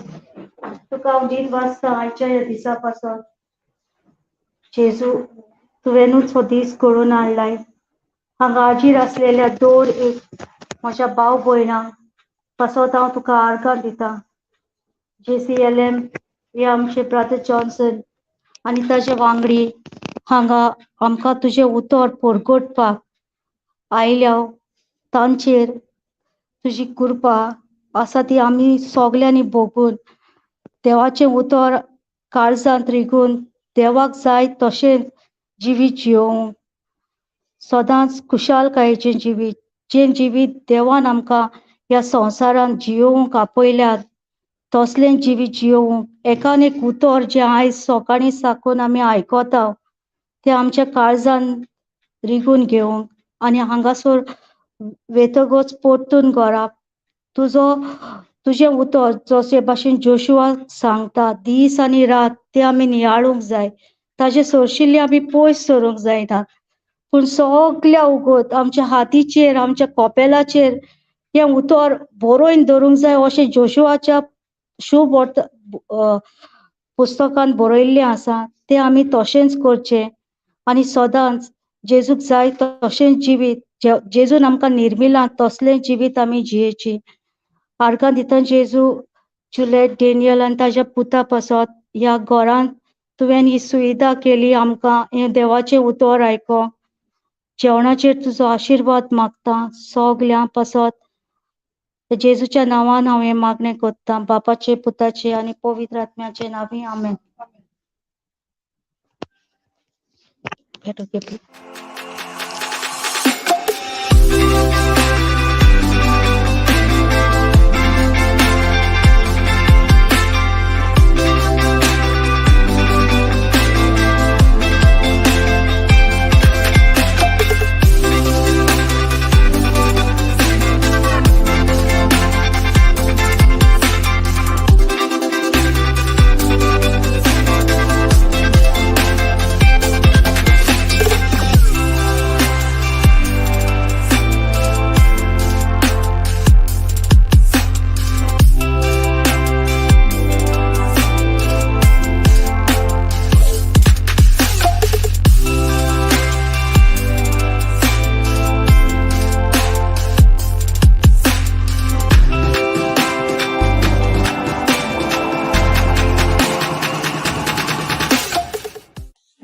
तुका हांव दिन वाजता आयच्या ह्या दिसा पासून जेजू तुवेंनूच हो दीस घडोवन हाडलाय हांगा हाजीर आसलेल्या दर एक म्हज्या भाव भयणांक पासत हांव तुका आर्गां दिता. JCILM हे आमचे ब्रदर जॉन्सन आनी ताचे वांगडी हांगा आमकां तुजें उतर परगटपाक आयल्या तांचेर तुजी कृपा आसा ती आमी सगल्यांनी भोगून देवाचें उतर काळजांत रिगून देवाक जाय तशें जिवीत जियोंक सदांच खुशालकायेचें जिवीत जें जिवीत देवान आमकां ह्या संवसारांत जियोंक आपयल्यात तसलें जिवीत जियोंक एकान एक उतर जें आयज सकाळीं साकून आमी आयकता तें आमच्या काळजांत रिगून घेवंक आनी हांगासर वेतगच परतून घरा तुजें उतर जशे भाशेन जोशुआक सांगता दीस आनी रात तें आमी नियाळूंक जाय ताजे सरशिल्ले आमी पयस सरूंक जायना पूण सगल्या उगोत आमच्या हातीचेर आमच्या कपेलाचेर हें उतर बरोवन धरूंक जाय अशें जोशुआच्या शुभ पुस्तकांत बरयल्लें आसा तें आमी तशेंच करचें आनी सदांच जेजूक जाय तशें जिवीत जेजून आमकां निर्मिलां तसलें जिवीत आमी जियेची. आर्गां दिता जेजू जुलेट डेनियल आनी ताज्या पुता पासत ह्या घरांत तुवें ही सुविधा केली आमकां हें देवाचें उतर आयकोंक जेवणाचेर तुजो आशिर्वाद मागता सगल्यां पासत जेजूच्या नांवान हांव हें मागणें करतां बापाचे पुताचे आनी पवित्र आत्म्याचे नांवी आमेन.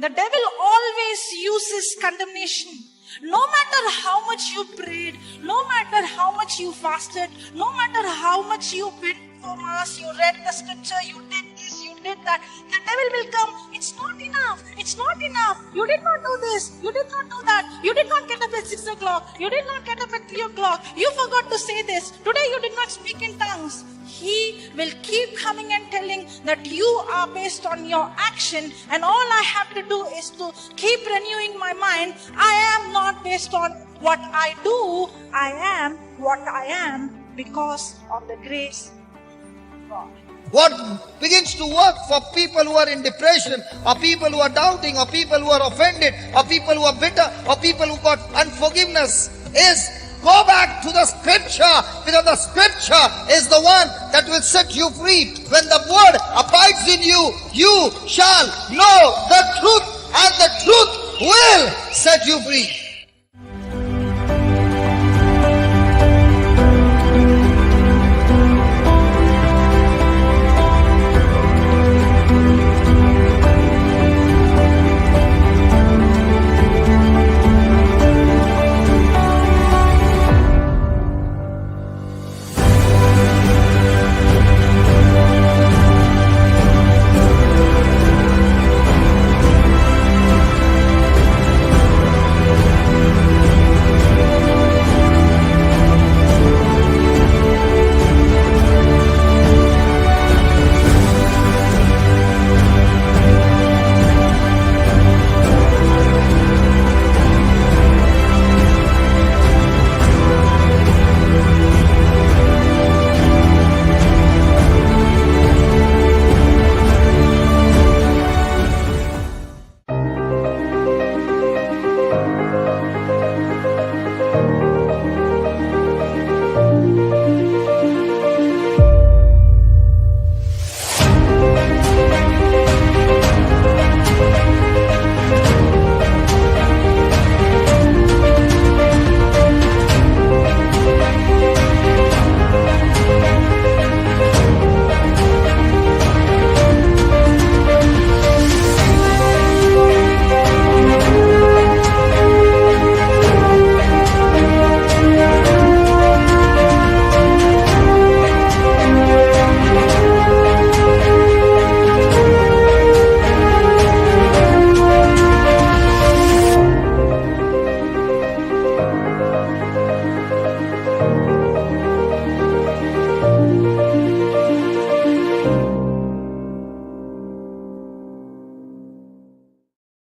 The devil always uses condemnation. No matter how much you prayed, no matter how much you fasted, no matter how much you went for mass, you read the scripture, you did this, you did that, the devil will come. It's not enough. It's not enough. You did not do this. You did not do that. You did not get up at 6 o'clock. You did not get up at 3 o'clock. You forgot to say this. Today you did not speak in tongues. He will keep coming and telling that you are based on your action, and all I have to do is to keep renewing my mind. I am not based on what I do. I am what I am because of the grace of God. What begins to work for people who are in depression, or people who are doubting, or people who are offended, or people who are bitter, or people who got unforgiveness is go back to the scripture, because the scripture is the one that will set you free. When the word abides in you, you shall know the truth, and the truth will set you free.